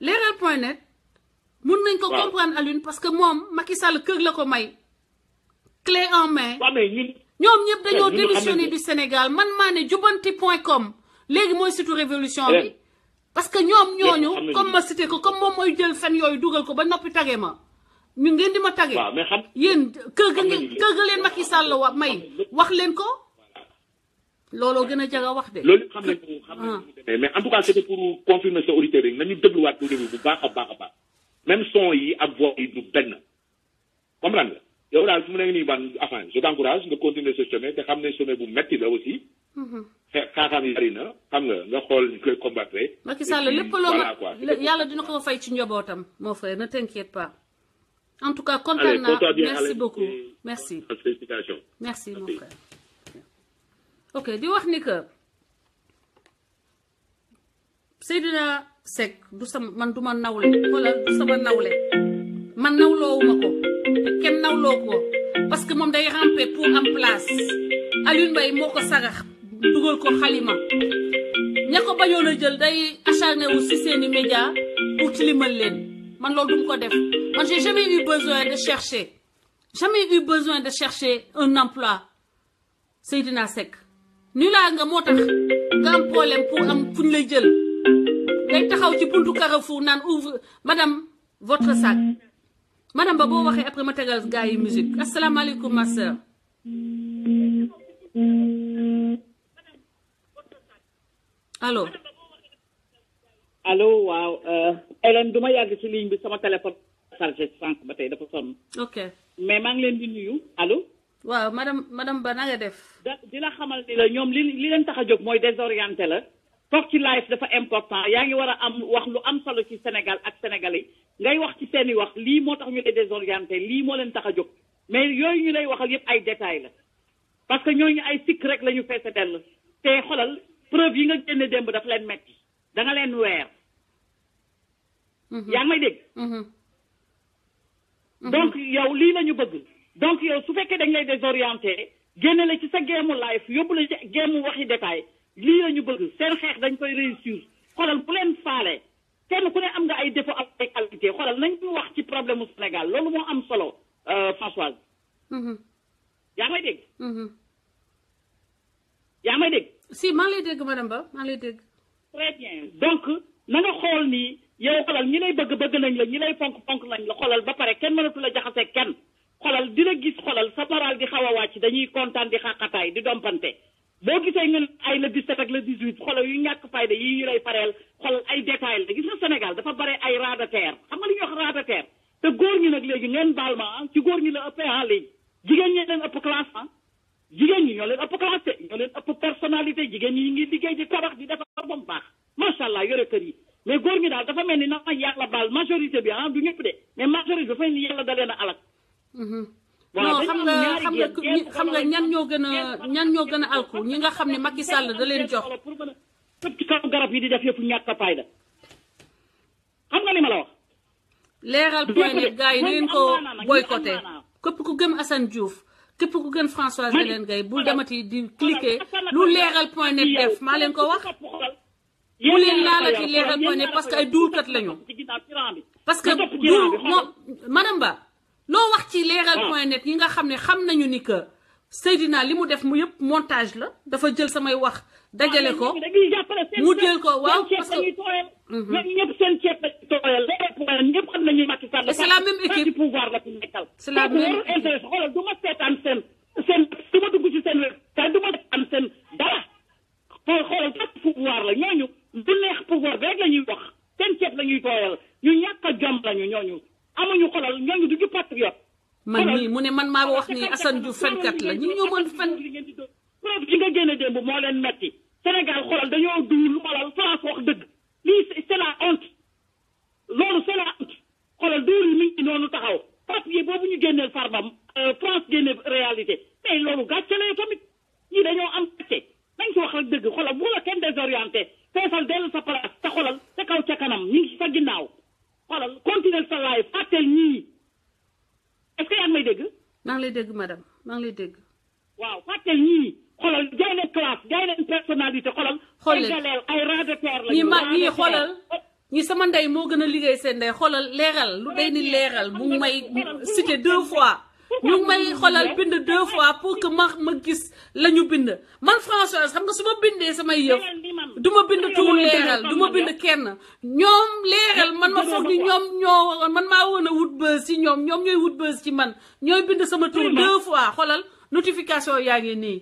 leeral point net. mun nañ ko comprendre Alioune parce que moom Macky Sall kër la ko may. clé en main. waaw mais ñoom ñëpp dañoo démissionné du Sénégal man maa ne jubanti.com léegi mooy surtout révolution bi. parce que ñoom ñooñu comme ma cité ko comme moom mooy jël fen yooyu dugal ko ba noppi tagee ma. ñu ngeen di ma tagee. waaw mais xam yéen kër ga leen Macky Sall wa may wax leen ko. looloo gën a jaga wax de. loolu xam nañ ko mais en tout cas c'était pour confirmer sa auditeur yi nañu dégluwaat audio bi bu baax a baax même son yi ak voix yi du benn comprendre nga yow daal fu mu nekk nii ban enfin je t'encourage nga continuer ce chemin te xam ne chemin bu metti la aussi. xaaxaam yi bari na xam nga xool ñu koy combattre. Macky Sall lépp loo ma yàlla dina ko fay ci njabootam mon frère ne t'inquiète pas. en tout cas kontaan naa merci beaucoup merci. félicitations. merci mon frère. ok di wax ni que Seydina Seck du sama man du ma nawle wala du sama nawle man nawloowuma ko te kenn nawloo ko parce que moom day ramper pour am place Alioune Mbaye moo ko sarax dugal ko xalima ña ko bañoon a jël day acharné wu si seeni média pour tilimal leen man loolu du mu ko def man j'ai jamais eu besoin de chercher un emploi Seydina Seck ni laa nga moo tax nga am problème pour am fu ñu lay jël ngay taxaw ci buntu Carrefour naan ouvre madame votre sac madame ba boo waxee après ma tegal gars yi musique asalaamaaleykum ma sœur allo waaw Hélène du ma yàgg ci ligne bi sama téléphone chargé sànq ba tey dafa sonn. ok mais maa ngi leen di nuyu allo. waaw madame Ba na nga def. di la xamal ni la ñoom li leen tax a jóg mooy désorienté la. toog ci live dafa important yaa ngi war a am wax lu am solo ci Sénégal ak Sénégalais ngay wax ci seeni wax lii moo tax ñu lay désorienté lii moo leen tax a jóg mais yooyu ñu lay waxal yëpp ay détails la parce que ñooñu ay sikk rek la ñu feese dell te xolal preuve yi nga génne démb dafa leen metti da nga leen weer. yaa ngi may dégg. donc yow lii la ñu bëgg donc yow su fekkee dañ lay désorienté génne la ci sa géemu live yóbbu la ci géemu waxi détail lii la ñu bëgg seen xeex dañ koy réussir xoolal bu leen faale kenn ku ne am nga ay défaut ak ay qualité xoolal nañ ñu wax ci problème mu Sénégal loolu moo am solo Françoise. yaa ngi may dégg. yaa ngi may dégg. si maa ngi lay dégg madame Ba maa ngi lay dégg. très bien donc na nga xool ni yow xoolal ñi lay bëgg nañ la ñi lay fonk nañ la xoolal ba pare kenn mënatu la jaxase kenn xoolal di la gis xoolal sa moral di xaw a wàcc dañuy kontaan di xaqataay di dompante. boo gisee ngeen ay le 17 ak le 18 xoolal yu ñàkk fayda yi ñu lay pareel xoolal ay détails la gis nga Sénégal dafa bare ay ras de terre xam nga li ñuy wax ras de terre te góor ñi nag léegi ngeen baal ma ci góor ñi la ëppee léegi jigéen ñi leen ëpp classe jigéen ñi ñoo leen ëpp classe ñoo leen ëpp personnalité jigéen ñi ngi liggéey di tabax di defar ba mu baax macha allah yore kër yi mais góor ñi daal dafa mel ni na yàlla baal majorité bi du ñëpp de mais majorité dafa ni yàlla da leen a alak. non xam nga ñan ñoo gën a alku ñi nga xam ne Macky Sall da leen jox pour mën a tëb ci kaw garab yi di def yëpp ñàkk a fayda xam nga li ma la wax. leeral point net gars yi ngeen ko boycotté képp ku gëm Assane Diouf képp ku gën Françoise Hélène Gaye bul demati di cliquer lu leeral point net def maa leen ko wax bu leen laalati leeral point net parce que ay duulkat lañu parce que duul moom madame Ba loo wax ci leeral point net yi nga xam ne xam nañu ni que Seydina li mu def mu yëpp montage la dafa jël samay wax dajale ko mu jël ko waaw parce que ñëpp seen ceeb la tooyal ñëpp xam nañu Macky Sall c'est la même équipe pouvoir la fi nekkal c'est la même intérêt xoolal du ma seetaan seen du ma dugg ci seen te du ma seetaan seen dara xoolal fépp pouvoir la ñooñu du neex pouvoir bi rek la ñuy wax seen ceeb la ñuy tooyal ñu ñàkk a jom lañu ñooñu amuñu xoolal ñooñu du ñu patriote man nii mu ne man maa wax ni Assane Diouf fenkat la ñi ñoo mën fen preuve yi nga génne démb moo leen metti Sénégal xoolal dañoo duul xoolal France wax dëgg lii c'est la honte loolu c'est la honte xoolal duul yi mi ngi noonu taxaw papier boobu ñu génneel Farbam France génne réalité mais loolu gàcce la tamit ñii dañoo am gàcce nañ ci wax rek dëgg xoolal bu la kenn désorienté feesal dellu sa place te xoolal ca kaw ca kanam ñu ngi sa ginnaaw xoolal continuer sa live fàtteel ñii est-ce que yaa ngi may dégg. maa ngi lay dégg madame maa ngi lay dégg. waaw fàtteel ñii xoolal jaay leen classe jaay leen personnalité xoolal. xoolal ay ras de terre la ñii xoolal ñi sama ndey moo gën a liggéey seen ndey xoolal leeral lu day ni leeral mu ngi may cité 2 fois. ñu ngi may xoolal bind 2 fois pour que ma gis la ñu bind man Françoise xam nga su ma bindee samay yëf du ma bind tuur leeral du ma bind kenn ñoom leeral man ma foog ni ñoom ñoo waroon man maa woon a wut buzz ci ñoom ñooy wut buzz ci man ñooy bind sama tur 2 fois xoolal notification yaa ngi nii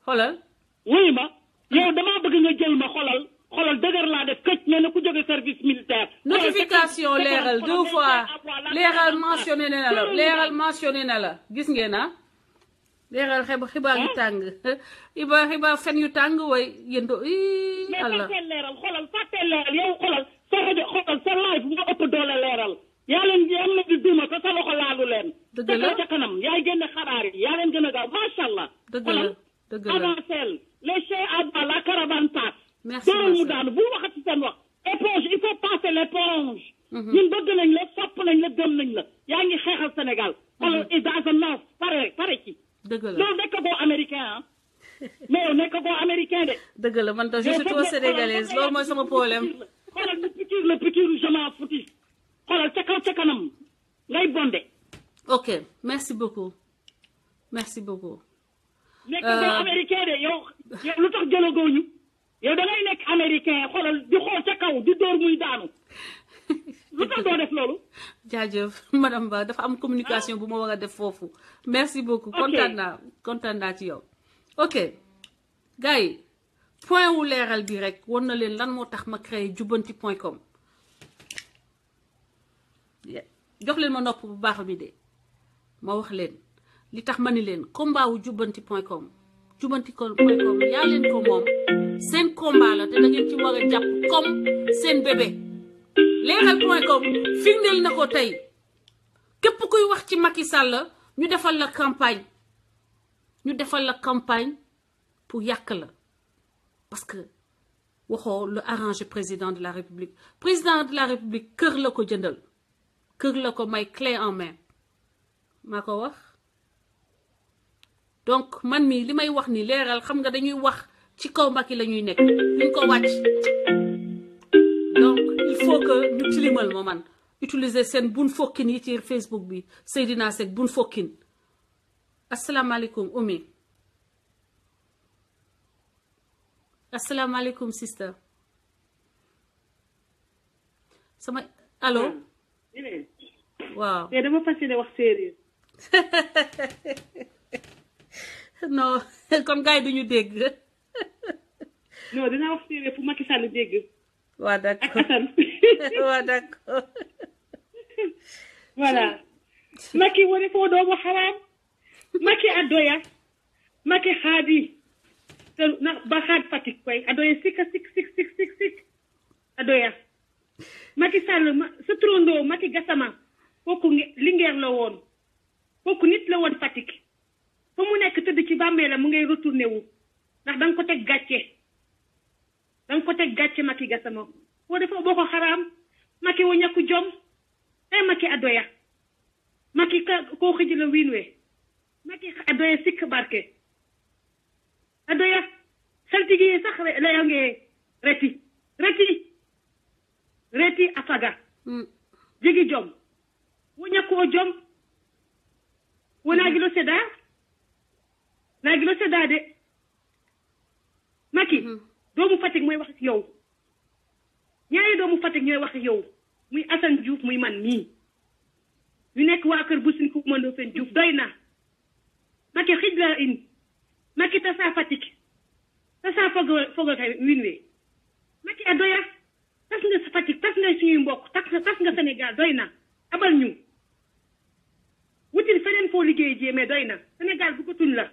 xoolal. wuyu ma yow damaa bëgg nga jël ma xoolal dëgër laa def këcc ne na ku jóge service militaire. notification leeral 2 fois leeral mentionné na la leeral mentionné na la gis ngeen ah leeral xibaar yu tàng xibaar fen yu tàng way yëndo Allah mais leeral fàtteel leeral yow xoolal sa rajo xoolal sa live moo ëpp doole leeral yaa leen am na di duma te sa loxo laalu leen. dëgg la ca kanam yaay génne xabaar yi yaa leen gën a gaaw macha allah. dëgg la dëgg la avancel les chais à bas la caravane passe. merci dooleel mu daanu bu waxati seen wax éponge il faut passer l'éponge. ñun bëgg nañ la sopp nañ la gëm nañ la yaa ngi xeexal Sénégal. xoolal dans un an pare ci. dëgg la loolu nekk boo américain ah mais yow nekk boo américain de. dëgg la man de je suis trop sénégalaise loolu mooy sama problème. xoolal ñu piqûre je m'en foutis xoolal ca kaw ca kanam ngay bonde. ok merci beaucoup merci beaucoup. nekk boo américain de yow lu tax jëlagoo ñu. yow da ngay nekk américain xoolal di xool ca kaw di door muy daanu lu tax doo def loolu. jaajëf madame Ba dafa am communication bu ma war a def foofu merci beaucoup. kontaan naa ci yow. ok gars yi point wu leeral bi rek war na leen lan moo tax ma créé jubanti.com jox leen ma nopp bu baax bi de ma wax leen li tax ma ni leen combat wu jubbanti.com jubbanti.com yaa leen ko moom seen combat la te da ngeen ci war a jàpp comme seen bébé leeral.com firndeel na ko tey képp kuy wax ci Macky Sall ñu defal la campagne pour yàq la parce que waxoo lu arrangé président de la république kër la ko jëndal kër la ko may clé en main maa ko wax donc man mii li may wax ni leeral xam nga dañuy wax ci kaw Macky la ñuy nekk duñ ko wàcc donc il faut que ñu tilimal ma man utiliser seen bun fokkin yi ci Facebook bi Seydina Seck bun fokkin asalaamaaleykum Oumy asalaamaaleykum sister sama allo waaw te dama fas yéene wax séeréer non kon gars yi duñu dégg non dinaa wax séeréer fu Macky Sall dégg waa ak d'accord Assane waa d'accord voilà Macky woni fo doomu haram Macky addoya Macky haadi na ba haad Fatick koy adoya sikka sik adoya Macky Sall sa turandoo Macky Gassama kooku Linguère la woon kooku nit la woon Fatick fa mu nekk tëdd ci bàmmeelam mu ngay retourné wu ndax danga ko teg gàcce Macky Gassama foo dafa boo ko xaraam Macky wo ñàkku jom ay Macky adoya Macky koo xëj la wiin we Macky adoya sikk barke adoya saltigi yi sax layonge reti afaga jigi jom wo ñàkkoo jom wo naagilo seda de Macky doomu Fatick mooy wax ak yow ñaari doomu Fatick ñooy wax ak yow muy Assane Diouf muy man mii ñu nekk waa kër bu sin ku mëndoo fen Diouf doy na Macky xij la in Macky tasa Fatick tasa fogo kay win we Macky a doya tas nga sa Fatick tas nga suñuy mbokk tas nga Sénégal doy na abal ñu wutil feneen foo liggéey jéemee doy na Sénégal bëggatuñ la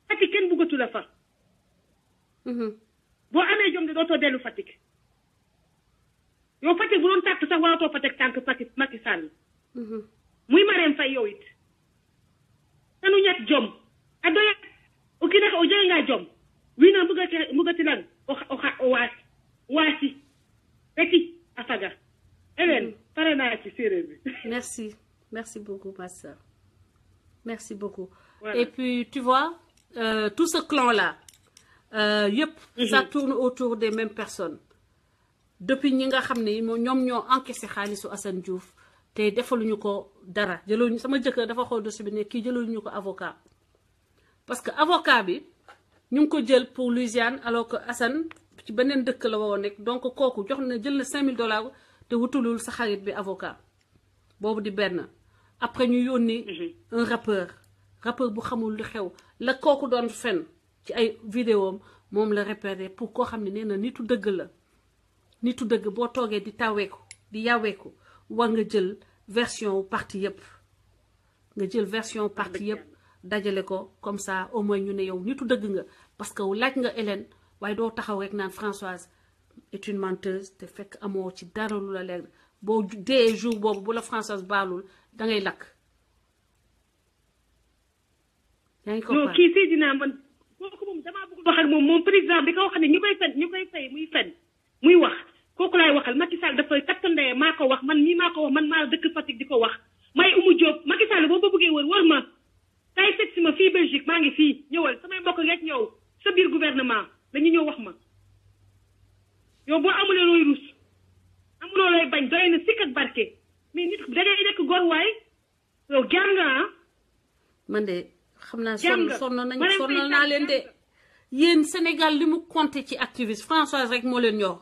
Fatick kenn bëggatu la fa boo amee jom de dootoo dellu Fatick yow Fatick bu doon tàkk sax waratoo fa teg tànk Macky Sall muy Marème Faye yow it tanu ñett jom a doya o kii naka o jëlee ngaa jom wii na mbugati lan o waasi reki a faga Hélène pare naa ci séeréer bi merci beaucoup ma sœur merci beaucoup voilà. Et puis tu vois tout ce clan là yëpp ça tourne autour des mêmes personnes depuis ñi nga xam ne ñoom ñoo encaissé xaalisu Assane Diouf te defaluñu ko dara jëluñu sama jëkkër dafa xool dossier bi ne kii jëluñu ko avocat parce que avocat bi ñu ngi ko jël pour Louisiane alors que Assane ci beneen dëkk la woon nekk donc kooku jox na jël na $5000 te wutulul sa xarit bi avocat boobu di benn après ñu yónni un rappeur bu xamul lu xew la kooku doon fen ci ay vidéo moom la répété pour koo xam ne nee na nitu dëgg la nitu dëgg boo toogee di taweeku di yaweeku war nga jël version parti yëpp dajale ko comme ça au moins ñu ne yow nitu dëgg nga parce que laaj nga Hélène waaye doo taxaw rek naan Françoise est une menteuse te fekk amoo ci dara lu la leer boo dee jour boobu bu la Françoise baalul dangay lakk yaa ngi ko non kii Seydina man kooku moom damaa bëgg wax ak moom président bi ko wax ne ñu koy fay muy fen muy wax kooku laay waxal Macky Sall dafay kattandee maa ko wax man mii maa ko wax man maa dëkk Fatick di ko wax may Oumou Diop Macky Sall boo ba bëggee wër ma kay seet si ma fii Belgique maa ngi fii ñëwal samay mbokk rek ñëw sa biir gouvernement dañu ñëw wax ma yow boo amulee looy rus amuloo looy bañ doy na sikk ak barke mais nit dangay nekk gor waay yow jaar nga man de xam naa sonnal naa leen de yéen Sénégal li mu compté ci activiste Françoise rek moo leen ñor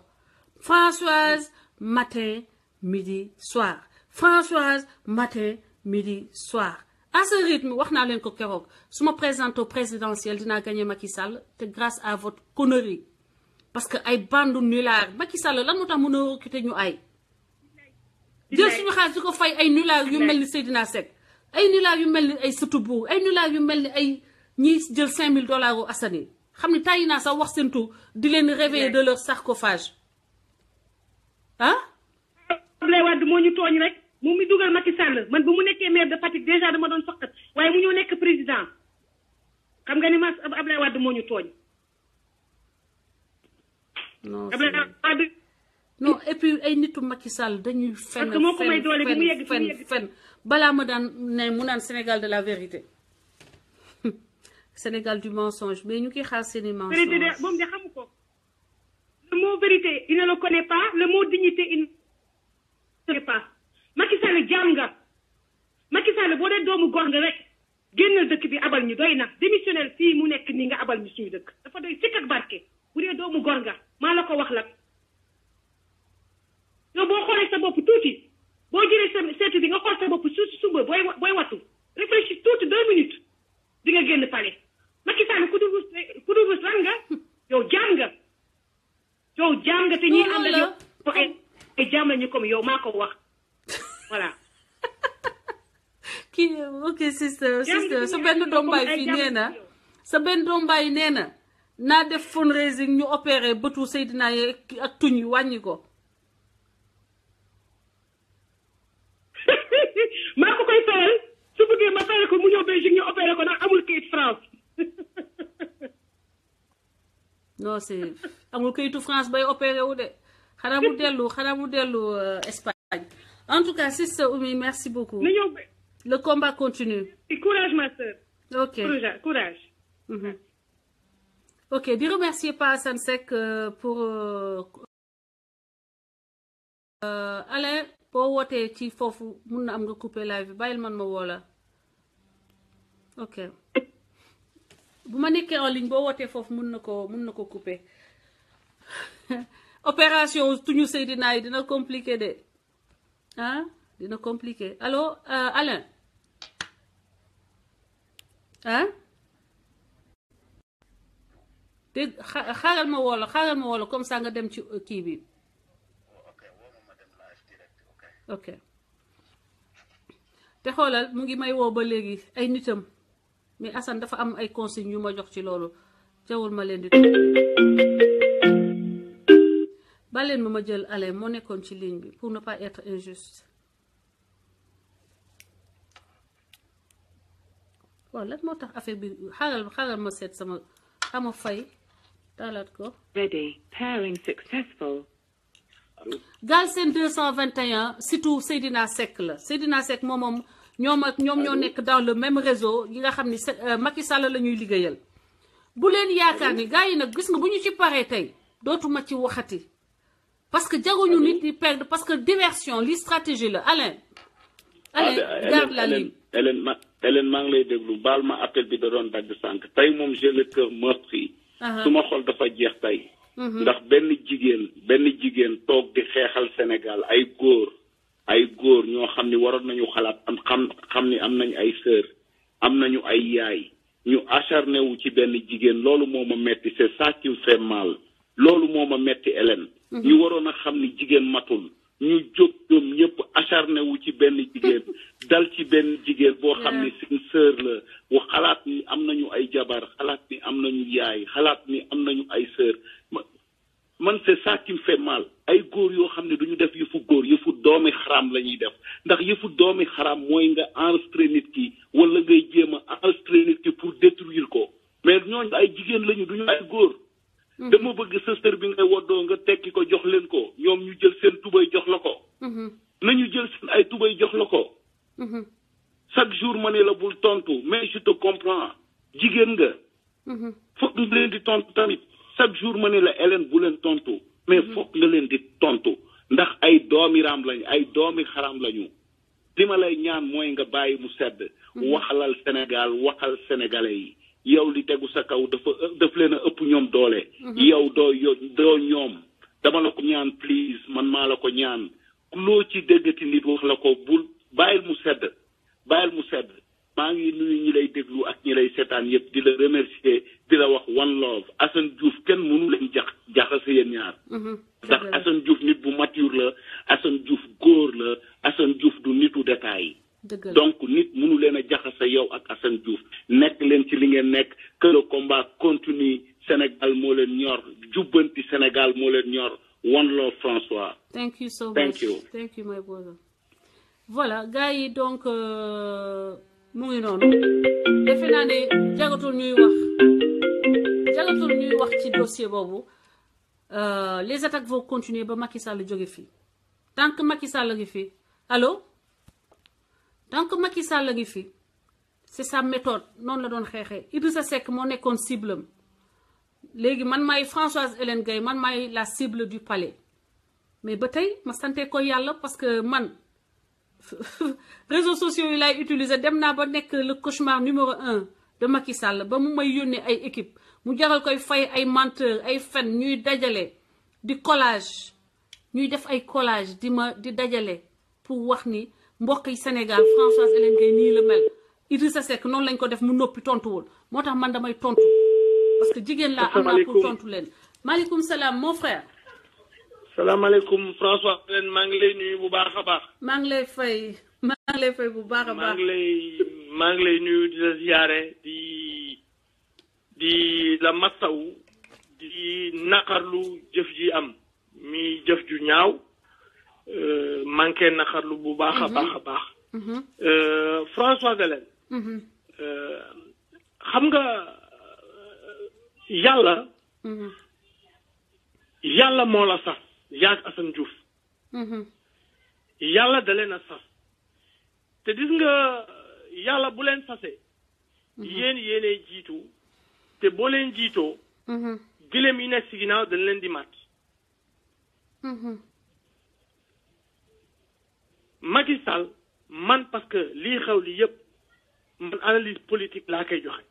Françoise matin midi soir Françoise matin midi soir à ce rythme wax naa leen ko keroog su ma présenté au présidentiel dinaa gagné Macky Sall te grâce à votre connerie parce que ay bandu nulard Macky Sall lan moo tax mën a recruter ñu ay jël suñu xaalis di ko fay ay nulaar yu mel ni Seydina Seck ay nulaar yu mel ni ay Sotoubou ay nulaar yu mel ni ay ñiy jël $5000 u Assane xam ne tàyyi naa sax wax seen tur di leen réveiller de leur sarcophage ah. Abdoulaye Wade moo ñu tooñ rek moom mi dugal Macky Sall man bu mu nekkee maire de Fatick déjà dama doon saqat waaye mu ñëw nekk président xam nga ni ma Abdoulaye Wade moo ñu tooñ. non Abdoulaye Wade non et puis ay nitu Macky Sall dañuy fen parce que moo ko may doole bi mu yegg fen balaa ma daan ne mu naan Sénégal de la vérité Sénégal du mensonge mais ñu ngi xaar seeni mensonge. vérité de moom de xamu ko. Le mot vérité il ne le connaît pas le mot dignité il ne le connaît pas Macky Sall jaam nga Macky Sall boo dee doomu góor nga rek génnal dëkk bi abal ñu doy na démissionnel fii mu nekk nii nga abal ñu suñu dëkk dafa doy sikk ak barke bu dee doomu góor nga maa la ko wax la. yow boo xoolee sa bopp tuuti boo jëlee sa seetu bi nga xool sa bopp suba booy wattu réfléchir tuuti 2 minutes di nga génn palais Macky Sall ku dul rus lan nga yow jaam nga te ñi ànd ak yow ay jaam lañu comme yow maa ko wax voilà. kii ok sister sa benn doombaay fii nee na sa benn doombaay nee na naa def fundraising ñu opéré bëtu Seydina yi ak tuñ yi wàññi ko. maa ko koy fayal su bëggee ma fayal ko mu ñëw Belgique ñu opéré ko ndax amul kayit France. non c'est amul kayitu France bay opéré wu de xanaa mu dellu Espagne. En tout cas sister Oumy merci beaucoup. Le combat continue. Courage ma sœur. Ok courage. Ok di remercier Pa Assane Seck pour Alain boo wootee ci foofu mun na am nga couper live bi bàyyil man ma woo la ok bu ma nekkee en ligne boo wootee foofu mun na ko couper opération tuñu Seydina yi dina compliqué de ah dina compliqué allo Alain ah dégg xaaral ma woo la comme ça nga dem ci kii bi ok te xoolal mu ngi may woo ba léegi ay nitam mais Assane dafa am ay consignes yu ma jox ci loolu jawul ma leen di baleen ma jël Alain moo nekkoon ci ligne bi pour ne pas être injuste waaw lan moo tax affaire bi xaaral ma seet sama fay taalaat ko ready pairing successful Galsen 221 surtout Seydina Seck la Seydina Seck ñoom ñoo nekk dans le même réseau yi nga xam ni Macky Sall la ñuy liggéeyal bu leen yaakaar ni gars yi nag gis nga bu ñu ci paree tey dootuma ci waxati parce que jaguñu nit di perdre parce que diversion li stratégie la Alain garde la ligne Hélène maa ngi lay déglu baal ma appel bi da doon dagg sànq tey moom j'ai le cœur meurtri su ma xol dafa jeex tey ndax benn jigéen toog di xeexal Sénégal ay góor ñoo xam ni waroon nañu xalaat xam ni am nañu ay sœur am nañu ay yaay ñu acharné wu ci benn jigéen loolu moo ma metti c'est ça qui me fait mal loolu moo ma metti Hélène ñu waroon a xam ni jigéen matul ñu jóg ñoom ñëpp acharné wu ci benn jigéen dal ci benn jigéen boo xam ni seen sœur la wa xalaat ni am nañu ay jabar xalaat ni am nañu yaay xalaat ni am nañu ay sœur man c'est ça qui me fait mal ay góor yoo xam ne duñu def yëfu góor yëfu doomi xaram la ñuy def ndax yëfu doomi xaram mooy nga enregistré nit ki wala ngay jéem a enregistré nit ki pour détruire ko mais ñooñu ay jigéen lañu duñu ay góor dama bëgg sa sœur bi ngay woddoo nga tekki ko jox leen ko ñoom ñu jël seen tubay jox la ko nañu jël seen ay tubay jox la ko chaque jour ma ne la bul tontu mais je te comprends jigéen nga foog nga leen di tontu tamit chaque jour ma ne la Hélène bu leen tontu mais foog nga leen di tontu ndax ay doomi raam lañu ay doomi xaram lañu li ma lay ñaan mooy nga bàyyi mu sedd waxalal Sénégal waxal sénégalais yi yow li tegu sa kaw daf leen a ëpp ñoom doole yow doo ñoom dama la ko ñaan please man maa la ko ñaan loo ci déggati nit wax la ko bul bàyyil mu sedd maa ngi nuyu ñi lay déglu ak ñi lay seetaan yëpp di la remercier di la wax one love Assane Diouf kenn mënu leen jaxase yéen ñaar ndax Assane Diouf nit bu mature la Assane Diouf góor la Assane Diouf du nitu détail dëgg la donc nit mënu leen a jaxase yow ak Assane Diouf nekk leen ci li ngeen nekk que le combat continue Sénégal moo leen ñor jubbanti Sénégal moo leen ñor one love François. Thank you so Thank much. you. Thank you, my brother. Voilà, gars yi donc mu ngi noonu defe naa ne jagatul ñuy wax ci dossier boobu les attaques vont continuer ba Macky Sall jóge fii tant que Macky Sall ngi fii allo tant que Macky Sall ngi fii c'est sa méthode noonu la doon xeexee Idrissa Seck moo nekkoon cible am léegi man maay Françoise Hélène Gaye man maay la cible du palais mais ba tey ma sante ko yàlla parce que man réseaux sociaux yi laay utiliser dem naa ba nekk le cauchemar numéro 1 de Macky Sall ba mu may yónnee ay équipe mu jaral koy fay ay menteur ay fen ñuy dajale di collage ñuy def ay collage di dajale pour wax ni mbokk yi Sénégal Françoise Hélène Gaye nii la mel Idrissa Seck noonu lañ ko def mu noppi tontuwul moo tax man damay tontu parce que jigéen laa am naa pour tontu leen maaleykum salaam mon frère. salaamaaleykum François Hélène maa ngi lay nuyu bu baax a baax. maa ngi lay fay bu baax a baax. maa ngi lay nuyu di la ziyaare di la masaw di naqarlu jëf ji am mi jëf ju ñaaw manqué naqarlu bu baax a baax a baax. François Hélène. xam nga yàlla moo la sax yaag Assane Diouf yàlla da leen a sas te gis nga yàlla bu leen sasee yéenee jiitu te boo leen jiitoo gëléem yi nekk si ginnaaw dañ leen di mat Macky Sall man parce que lii xew li yëpp man analyse politique laa koy joxe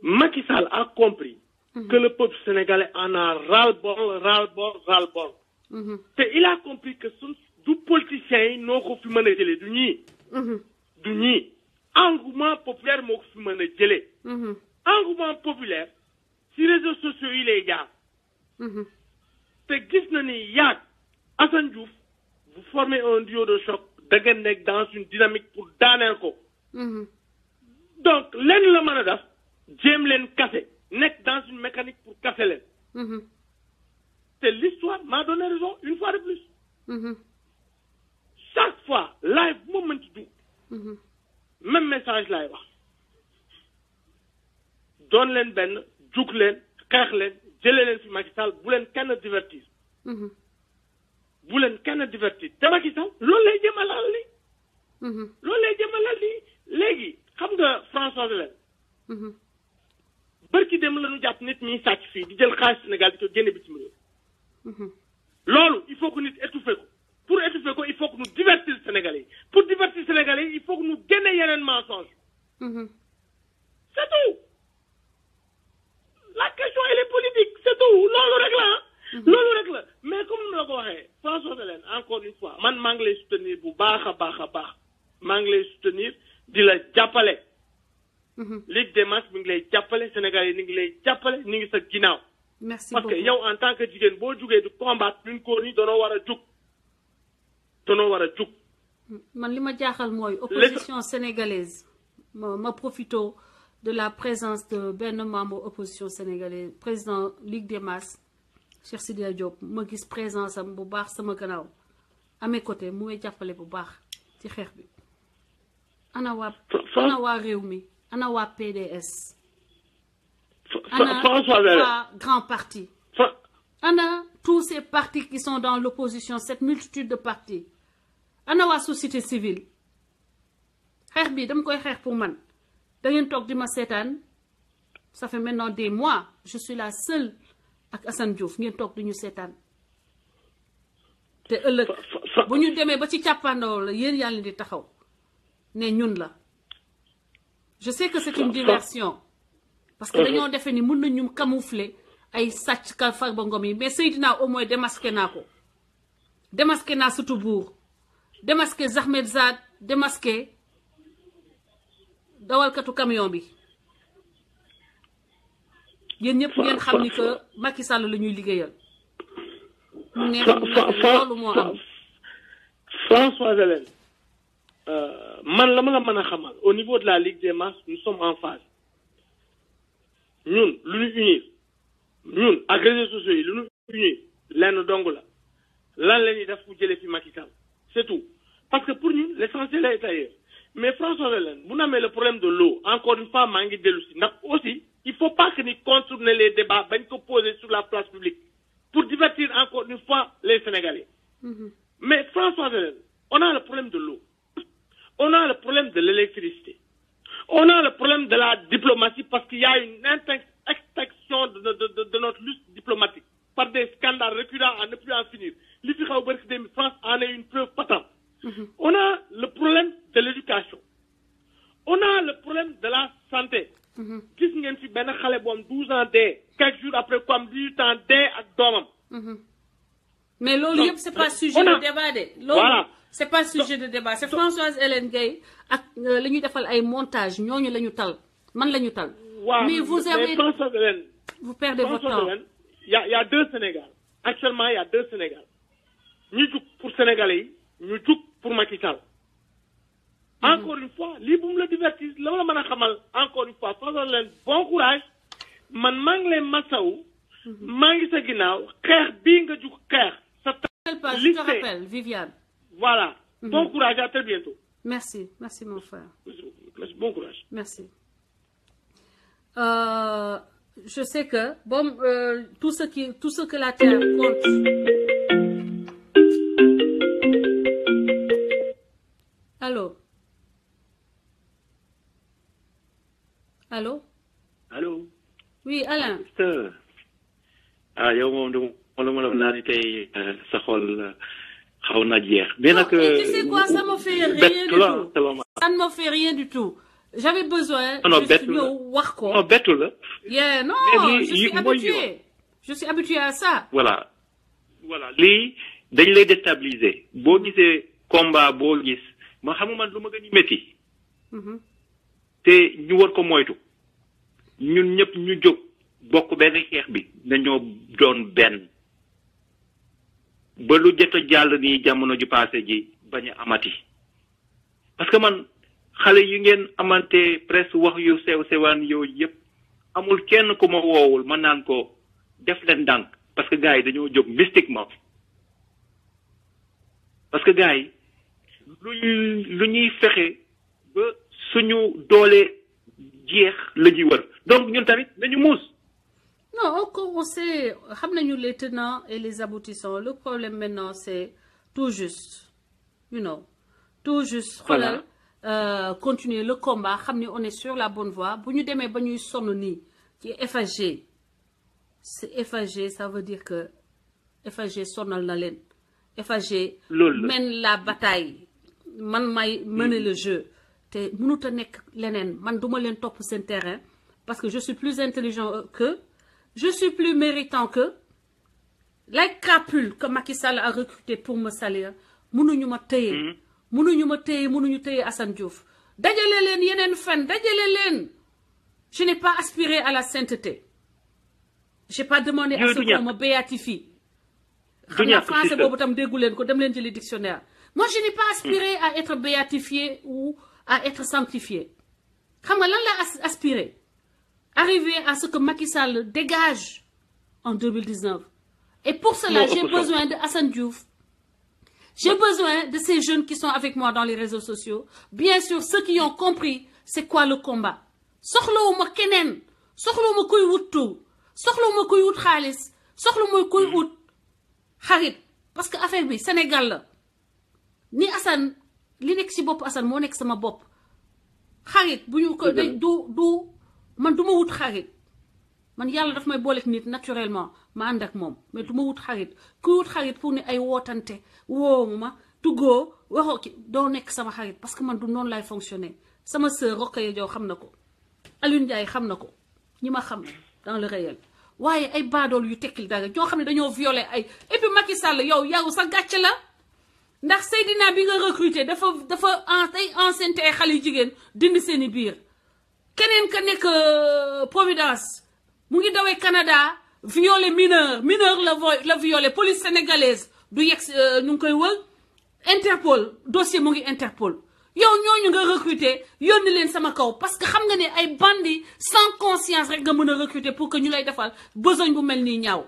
Macky Sall a compris que le peuple sénégalais en a ras-le-bol. te il a compris que du politiciens yi noo ko fi mën a jëlee du ñii engouement populaire moo ko fi mën a jëlee engouement populaire ci réseaux sociaux yi lay jaar te gis na ni yaag Assane Diouf vous formez un duo de choc da ngeen nekk dans une dynamique pour daaneel ko donc lenn la mën a def jéem leen kase nekk dans une mécanique pour casser leen te l'histoire m'a donné raison une fois de plus chaque fois live bu ma mën ci dugg même message laay wax doon leen benn jug leen xeex leen jëlee leen fi Macky Sall bu leen kenn divertir te Macky Sall loolu lay jëmalal li léegi xam nga François Hélène bërki dem la ñu jàpp nit ñi sàcc fii di jël xaalis Sénégal di ko génne bitim réew loolu il faut que nit étouffer ko pour étouffer ko il faut que nous divertir Sénégalais yi pour divertir Sénégalais yi il faut que nous génne yeneen mensonge c'est tout la question elle est politique c'est tout loolu rek la mais comme ni ma la ko waxee François Hélène encore une fois man maa ngi lay soutenir bu baax a baax maa ngi lay soutenir di la jàppale Ligue des Masses mi ngi lay jàppale Sénégal yi ni ngi lay jàppale ni ngi sa ginnaaw merci parce beaucoup que yow en tant que jigéen boo jugee di combattre luñ ko ni danoo war a jug man li ma jaaxal mooy opposition sénégalaise ma profito de la présence de benn membre opposition sénégalaise président Ligue des Masses Cheikh Sidia Diop ma gis présence am bu baax sama gannaaw à mes côtés mu may jàppale bu baax ci xeex bi ana waa réew mi ana waa PDS ana waa grand parti ana tous ces partis qui sont dans l'opposition cette multitude de partis ana waa société civile xeex bi dama koy xeex pour man da ngeen toog di ma seetaan ça fait maintenant des mois je suis la seule ak Assane Diouf ngeen toog di ñu seetaan te ëllëg bu ñu demee ba ci càppaandaw la yéen yàlla di taxaw ne ñun la je sais que c'est une diversion parce que dañoo defee ni mën nañu camoufler ay sàcc ka Farba Ngom yi mais Seydina au moins démasqué naa ko démasqué naa surtout buur démasqué Zahmed Zad démasqué dawalkatu camion bi yéen ñëpp ngeen xam ni que Macky Sall la ñuy liggéeyal mu neex loolu moo am François Hélène, man la ma la mën a xamal au niveau de la Ligue des masses nous sommes en phase ñun lu ñu unir ñun ak réseaux sociaux yi lu ñu unir lenn dong la lan la ñuy def pour jëlee fi Macky Sall c'est tout parce que pour ñun l'essentiel est ailleurs mais François Hélène bu namee le problème de l'eau encore une fois maa ngi dellu si ndax aussi il faut pas que ni contourner les débats bañ ko poser sur la place publique pour divertir encore une fois les Sénégalais. Mais François Hélène, on a le problème de l'eau. On a le problème de l'électricité. On a le problème de la diplomatie parce qu'il y a une extinction de notre lutte diplomatique par des scandales récurrents à ne plus en finir. France en est une preuve patente. On a le problème de l'éducation. On a le problème de la santé. Gis ngeen fi benn xale bu am 12 ans dee quelques jours après quoi am 18 ans dee ak doomam. Mais loolu yëpp c'est pas sujet de débat de. Loolu c'est pas sujet de débat c'est Françoise Hélène Gaye ak li ñuy defal ay montage ñooñu la ñu tal man la ñu tal. Mais vous avez Françoise Hélène. Vous perdez votre temps. Il y a deux Sénégal. Actuellement il y a deux Sénégal. ñu jug pour Sénégalais yi ñu jug pour Macky Sall. Encore une fois lii bu mu la divertir la ma la mën a xamal encore une fois François Hélène bon courage man maa ngi leen masawu maa ngi sa ginnaaw xeex bii nga jug xeex sa je te rappelle Viviane. Voilà. Bon courage, à très bientôt. Merci mon frère. Bon courage. Merci. Je sais que bon tout ce que la terre compte. Allô. Allô. Allô. Oui, Alain. Ah yow moom du ma la naa ni tey sa xol xaw na jeex. Mais tu sais quoi, ça me fait rien du tout. Ça ne me fait rien du tout. J'avais besoin de wax ko. Non bettu la. Yeah, non, je suis habituée. Je suis habituée à ça. Voilà. Lii dañ lay déstabiliser. Boo gisee combat boo gis ma xamu man lu ma gën a métti. te ñu war ko moytu. ñun ñëpp ñu jóg bokk benn xeex bi dañoo doon benn. ba lu jot a jàll nii jamono ju passé ji bañ a amati parce que man xale yu ngeen amante presque wax yu sew sewaan yooyu yëpp amul kenn ku ma woowul ma naan ko def leen ndànk parce que gars yi dañoo jóg mystiquement parce que gars yi lu ñuy fexe ba suñu doole jeex la ñuy wër donc ñun tamit nañu muus. Non, on sait, les tenants et les aboutissants. Le problème maintenant, c'est tout juste, tout juste. Voilà. Continuer le combat. On est sur la bonne voie. Si nous sommes qui est FAG, c'est FAG, ça veut dire que FAG sonal na len. FAG mène la bataille. Man may mener le jeu. Te mënuta nek lenen. Man duma len top sen terrain parce que je suis plus intelligent que. Je suis plus méritant que les crapules que Macky Sall a recruté pour me salir. Mënuñu ma téye Assane Diouf. Dajale leen yenen fen, dajale leen. Je n'ai pas aspiré à la sainteté. J'ai pas demandé à ce qu'on me béatifie. Xamna français bobu tam déggu leen ko dem leen jëli dictionnaire. Moi je n'ai pas aspiré à être béatifié ou à être sanctifié. Xam nga lan la aspiré? Arriver à ce que Macky Sall dégage en 2019. Et pour cela, j'ai besoin de Assane Diouf. J'ai besoin de ces jeunes qui sont avec moi dans les réseaux sociaux. Bien sûr, ceux qui ont compris c'est quoi le combat. Soxlawuma kenen, soxlawuma kuy wut tout, soxlawuma kuy wut xaalis, soxlawuma kuy wut xarit. Parce que affaire bi Sénégal la. Ni Assane, li nek ci bop Assane mo nek sama bop. Xarit buñu ko man duma wut xarit man yàlla daf may booleeg nit naturellement ma ànd ak moom mais duma wut xarit ku wut xarit pour ni ay wootante woowu ma tuggoo waxoo ki doo nekk sama xarit parce que man du noonu lay fonctionner sama sœur Rokhaya Diaw xam na ko Alioune Ndiaye xam na ko ñi ma xam dans le réel waaye ay baadool yu tekkil dara ñoo xam ne dañoo violé ay et puis Macky Sall yow sa gàcce la ndax Seydina bi nga recruter dafa ay ancienneté ay xale yu jigéen dindi seeni biir keneen ka nekk Providence mu ngi dawee Canada violé mineur la violé police sénégalaise du yegg ñu ngi koy wër Interpol dossier mu ngi Interpol yow ñooñu nga recruter yónni leen sama kaw parce que xam nga ne ay bandits sans conscience rek nga mën a recruter pour que ñu lay defal besoin bu mel nii ñaaw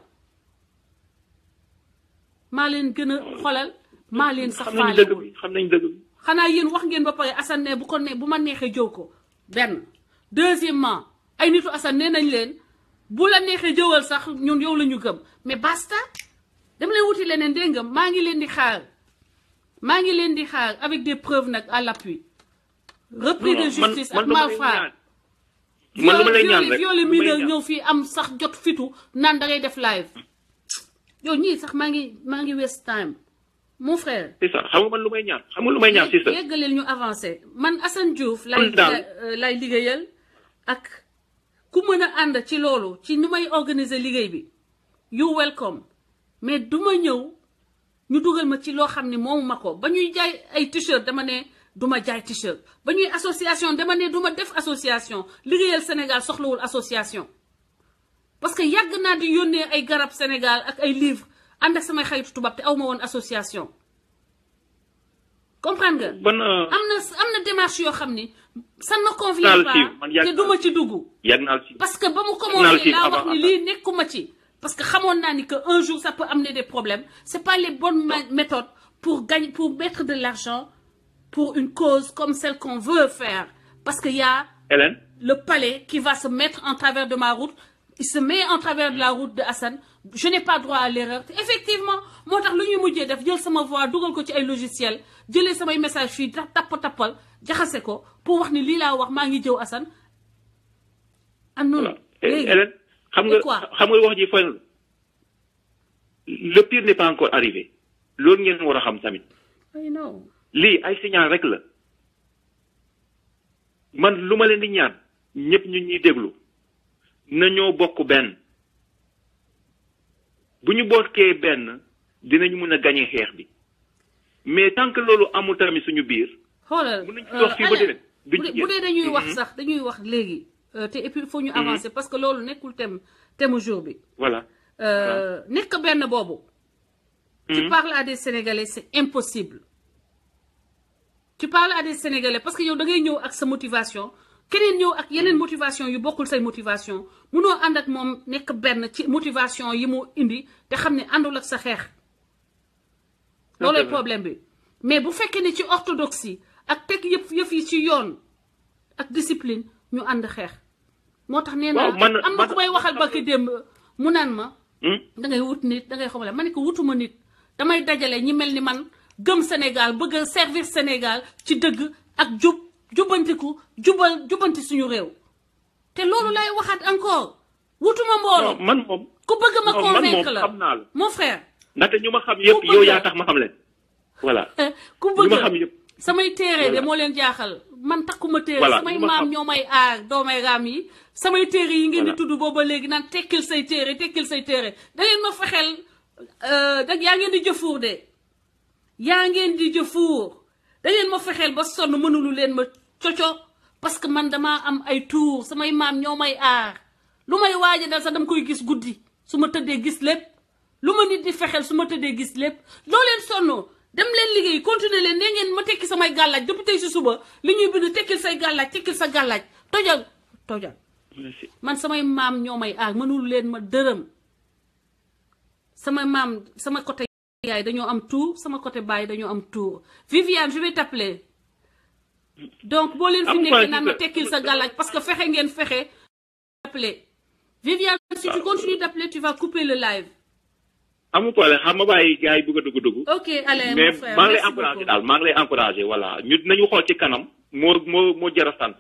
maa leen gën a xolal maa leen sax faale xam nañ dëgg bi xanaa yéen wax ngeen ba pare Assane ne bu ma neexee jëw ko benn deuxièmement ay nitu Assane nee nañ leen bu la neexee jëwal sax ñun yow la ñu gëm mais basta dem leen wuti leneen dégg nga maa ngi leen di xaar avec des preuves nag à l'appui repris de justice ak malfrat violé mineur ñëw fii am sax jot fitu naan da ngay def live yow ñii sax maa ngi waste time mon frère. c'est ça xam nga man lu may ñaan c'est ça. yeggaleel ñu avancé man Assane Diouf lay liggéeyal ak ku mën a ànd ci loolu ci ni may organiser liggéey bi you welcome mais duma ñëw ñu dugal ma ci loo xam ne moomu ma ko ba ñuy jaay ay t-shirt dama ne duma jaay t-shirt ba ñuy association dama ne duma def association liggéeyal Sénégal soxlawul association parce que yàgg naa di yónnee ay garab Sénégal ak ay livres ànd ak samay xaritu tubaab te aw ma woon association comprendre nga. am na démarche yoo xam ni ça ne convient pas te duma ci dugg. parce que ba mu commencé laa wax ni lii nekkuma ci. parce que xamoon naa ni que un jour ça peut amener des problèmes c'est pas les bonnes méthodes pour mettre de l'argent pour une cause comme celle qu'on veut faire parce que y a Hélène le palais qui va se mettre en travers de ma route il se met en travers de la route de Assane je n'ai pas droit à l'erreur effectivement moo tax lu ñuy mujjee def jël sama voix dugal ko ci ay logiciel jëlee samay message fii tappal jaxase ko pour wax ni lii laa wax maa ngi jëw Assane am noonu Hélène xam nga wax ji fay na le pire n'est pas encore arrivé loolu ngeen war a xam tamit lii ay signal rek la man lu ma leen di ñaan ñëpp ñu ñuy déglu nañoo bokk benn bu ñu bokkee benn dinañu mën a gagner xeex bi mais tant que loolu amul tamit suñu biir. xoolal mën nañu ci wax fii ba déwén bu dee dañuy wax sax dañuy wax léegi te et puis il faut ñu avancer parce que loolu nekkul thème jour bi. voilà. nekk benn boobu. tu parles à des Sénégalais c'est impossible. tu parles à des Sénégalais parce que yow da ngay ñëw ak sa motivation keneen ñëw ak yeneen motivation yu bokkul say motivation munoo ànd ak moom nekk benn ci motivation yi mu indi te xam ne àndul ak sa xeex. loolooy problème bi mais bu fekkee ne ci orthodoxie ak teg yëf yi ci yoon ak discipline ñu ànd xeex. moo tax nee naa am na ku may waxal ba ki démb mu naan ma. da ngay wut nit da ngay xamale ma ne ko wutuma nit damay dajale ñi mel ni man gëm Sénégal bëgg a servir Sénégal ci dëgg ak jubanti suñu réew. te loolu lay waxaat encore wutuma mbooloo. man moom ku bëgg ma convaincre la xam naa la mon frère. ndaxte ñu ma xam yëpp yow yaa tax ma xam leen. voilà ku bëgg ñu ma xam yëpp. samay téere de moo leen jaaxal man takkuma téere samay maam ñoo may aar doomay raam yi samay téere yi ngeen di tudd booba léegi naan tekkil say téere da ngeen ma fexeel yaa ngeen di jëfuur da ngeen ma fexeel ba sonn mënulu leen ma coco parce que man damaa am ay tuur samay maam ñoo may aar lu may waaja dal sax dama koy gis guddi su ma tëddee gis lépp lu ma nit di fexeel su ma tëddee gis lépp loo leen sonn dem leen liggéey continuer leen nee ngeen ma tekki samay gàllaaj depuis tey si suba li ñuy bind tekkil say gàllaaj tekkil sa gàllaaj tojal man samay maam ñoo may aar mënul leen ma dërëm sama maam sama côté yaay dañoo am tour sama côté baay dañoo am tour Viviane je vais t'appeler donc boo leen fi nekkee naan ma tekkil sa gàllaaj parce que fexe ngeen fexe appeler Viviane si tu continues d'appeler tu vas couper le live. amul problème xam ma bàyyi gars yi bëgg a dugg. ok Alain mais mon frère maa ngi lay encouragé daal maa ngi lay encouragé voilà ñu nañu xool ci kanam moo jar a sant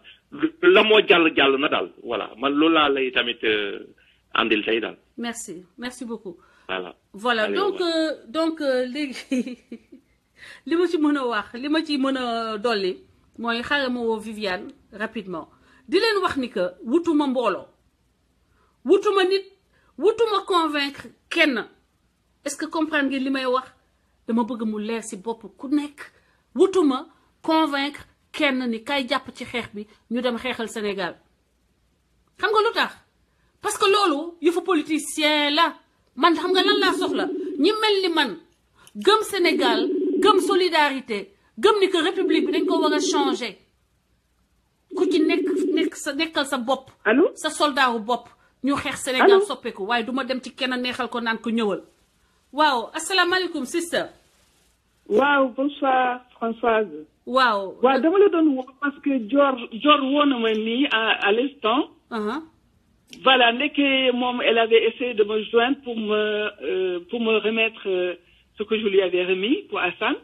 la moo jàll na daal voilà man loolu laa lay tamit andil tey daal. merci beaucoup. voilà donc léegi li ma ci mën a wax li ma ci mën a dolli mooy xaaral ma woo Viviane rapidement di leen wax ni que wutuma mbooloo wutuma nit wutuma convaincre kenn. est-ce que comprendre ngeen li may wax dama bëgg mu leer ci bopp ku nekk wutuma convaincre kenn ni kay jàpp ci xeex bi ñu dem xeexal Sénégal xam nga lu tax parce que loolu yëfu politicien la man xam nga lan laa soxla ñi mel ni man gëm Sénégal gëm solidarité gëm ni que république bi dañ ko war a changer ku ci nekkal sa bopp sa soldat wu bopp ñu xeex Sénégal soppeeku waaye duma dem ci kenn neexal ko naan ko ñëwal waaw asalaamaaleykum sister waaw bonsoir Françoise waaw dama la doon woo parce que Dior woo na ma nii à l'instant voilà ndeke moom elle avait essayé de me joindre pour me remettre ce que je lui avais remis pour Assane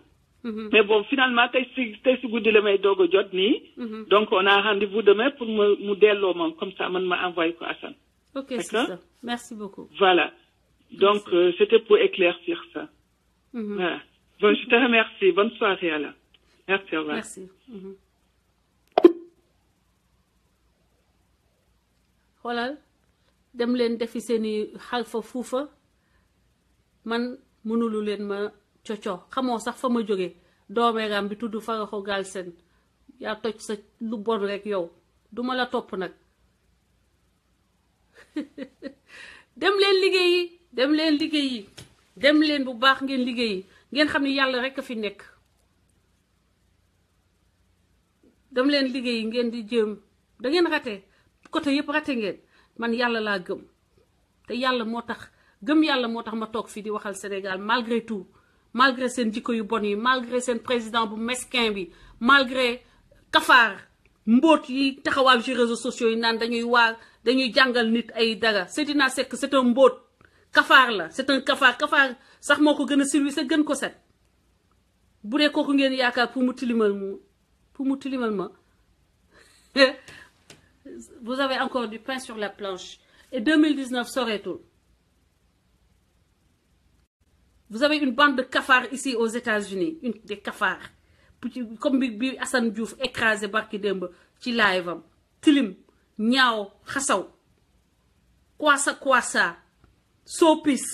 mais bon finalement tey si guddi la may doog a jot nii donc on a rendez-vous demain pour mu delloo ma comme ça man ma envoyé ko Assane ok sister merci beaucoup voilà donc c'était pour éclaircir ça voilà bon je te remercie bonne soirée alors merci au revoir merci xoolal dem leen defi seeni xalfa fuufa man mënulu leen ma coco xamoo sax fa ma jóge doomeeram bi tudd Faraxo Galsen yaa toj sa lu bon rek yow duma la topp nag dem leen liggéeyi dem leen bu baax ngeen liggéeyi ngeen xam ni yàlla rek a fi nekk dem leen liggéeyi ngeen di jéem da ngeen rate côté yëpp rate ngeen man yàlla laa gëm te yàlla moo tax gëm yàlla moo tax ma toog fii di waxal Sénégal malgré tout malgré seen jikko yu bon yi malgré seen président bu mesquin bi malgré kafaar mbóot yi taxawaal ci réseaux sociaux yi naan dañuy jàngal nit ay dara Seydina Seck c'est un mbóot kafaar la c'est un kafaar sax moo ko gën a service gën ko set bu dee kooku ngeen yaakaar pour mu tilimal ma vous avez encore du pain sur la planche et 2019 soreetul vous avez une bande de cafards ici aux États-Unis des cafards comme bi Assane Diouf écrasé barki démb ci live am tilim ñaaw xasaw kwasa soopis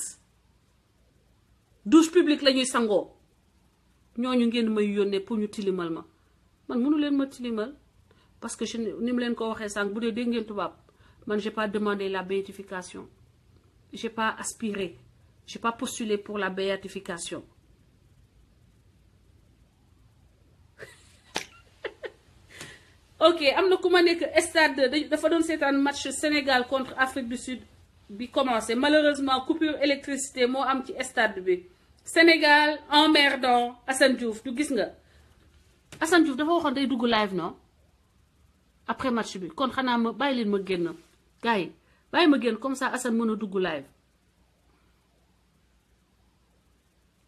douche publique la ñuy sangoo ñooñu ngeen may yónnee pour ñu tilimal ma man mënu leen ma tilimal parce que ni mu leen ko waxee sànq bu dee dégg ngeen tubaab man j'ai pas demandé la béatification j'ai pas aspiré j'ai pas postulé pour la béatification ok am na ku ma nekk stade dafa doon seetaan match Sénégal contre Afrique du Sud bi commencé malheureusement coupure électricité moo am ci stade bi Sénégal emmerdant Assane Diouf du gis nga Assane Diouf dafa waxoon day dugg live non après match bi kon xanaa ma bàyyi leen ma génn gars yi bàyyi ma génn comme ça Assane mën a dugg live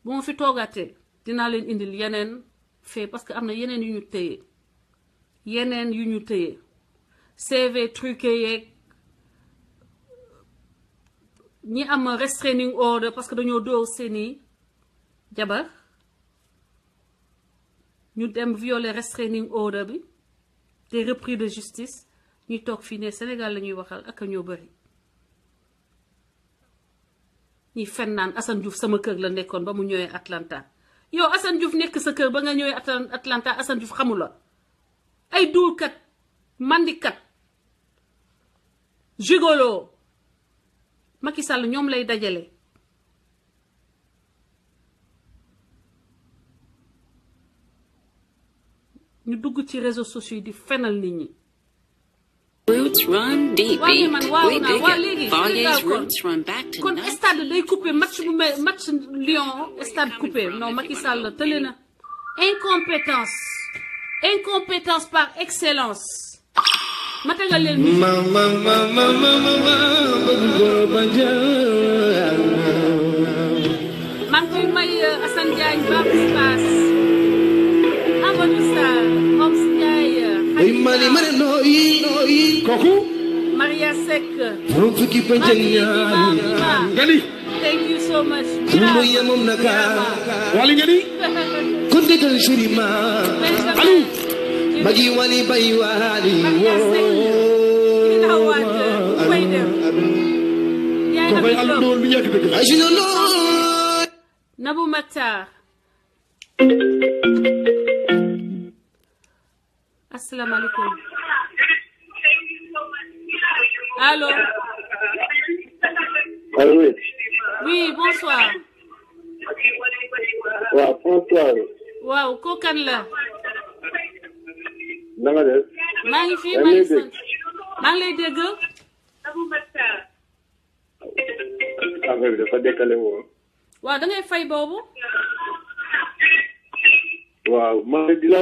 bu ma fi toogaatee dinaa leen indil yeneen fait parce que am na yeneen yu ñu téye CV truqué yeeg ñi am restraining order parce que dañoo dóor seeni jabar ñu dem violer restraining order bi des repris de justice ñuy toog fii ne Sénégal la ñuy waxal ak ñoo bëri ñi fen naan Assane Diouf sama kër la nekkoon ba mu ñëwee Atlanta yow Assane Diouf nekk sa kër ba nga ñëwee Atlanta Assane Diouf xamula ay duulkat mandikat gigolo Macky Sall ñoom lay dajale ñu dugg ci réseaux sociaux yi di fenal nit ñi Roots run deep. waaye man waaw We naa dig waa it. léegi Foyer's kon roots run back to kon stade day coupé match bu mel match Lyon stade coupé non Macky Sall tële na incompétence par excellence ma tegal leen maa ngi koy may Assane Diagne Babou Spass Amadou Sarr Oms Ndiaye kooku Maria Seck fukki Gali thank you so much wali ngani kunde kan shirima alu magi wali bay wali wo ko bay alu do lu yek deug ajino no Nabou Matar assalamu alaikum allô Allô. oui bonsoir Waaw. Bonsoir. waaw kooku kan la. na nga def. maa ngi fi maa ngi sant maa ngi lay dégg. affaire bi dafa décalé woon. waaw da ngay fay boobu. waaw maa ngi di la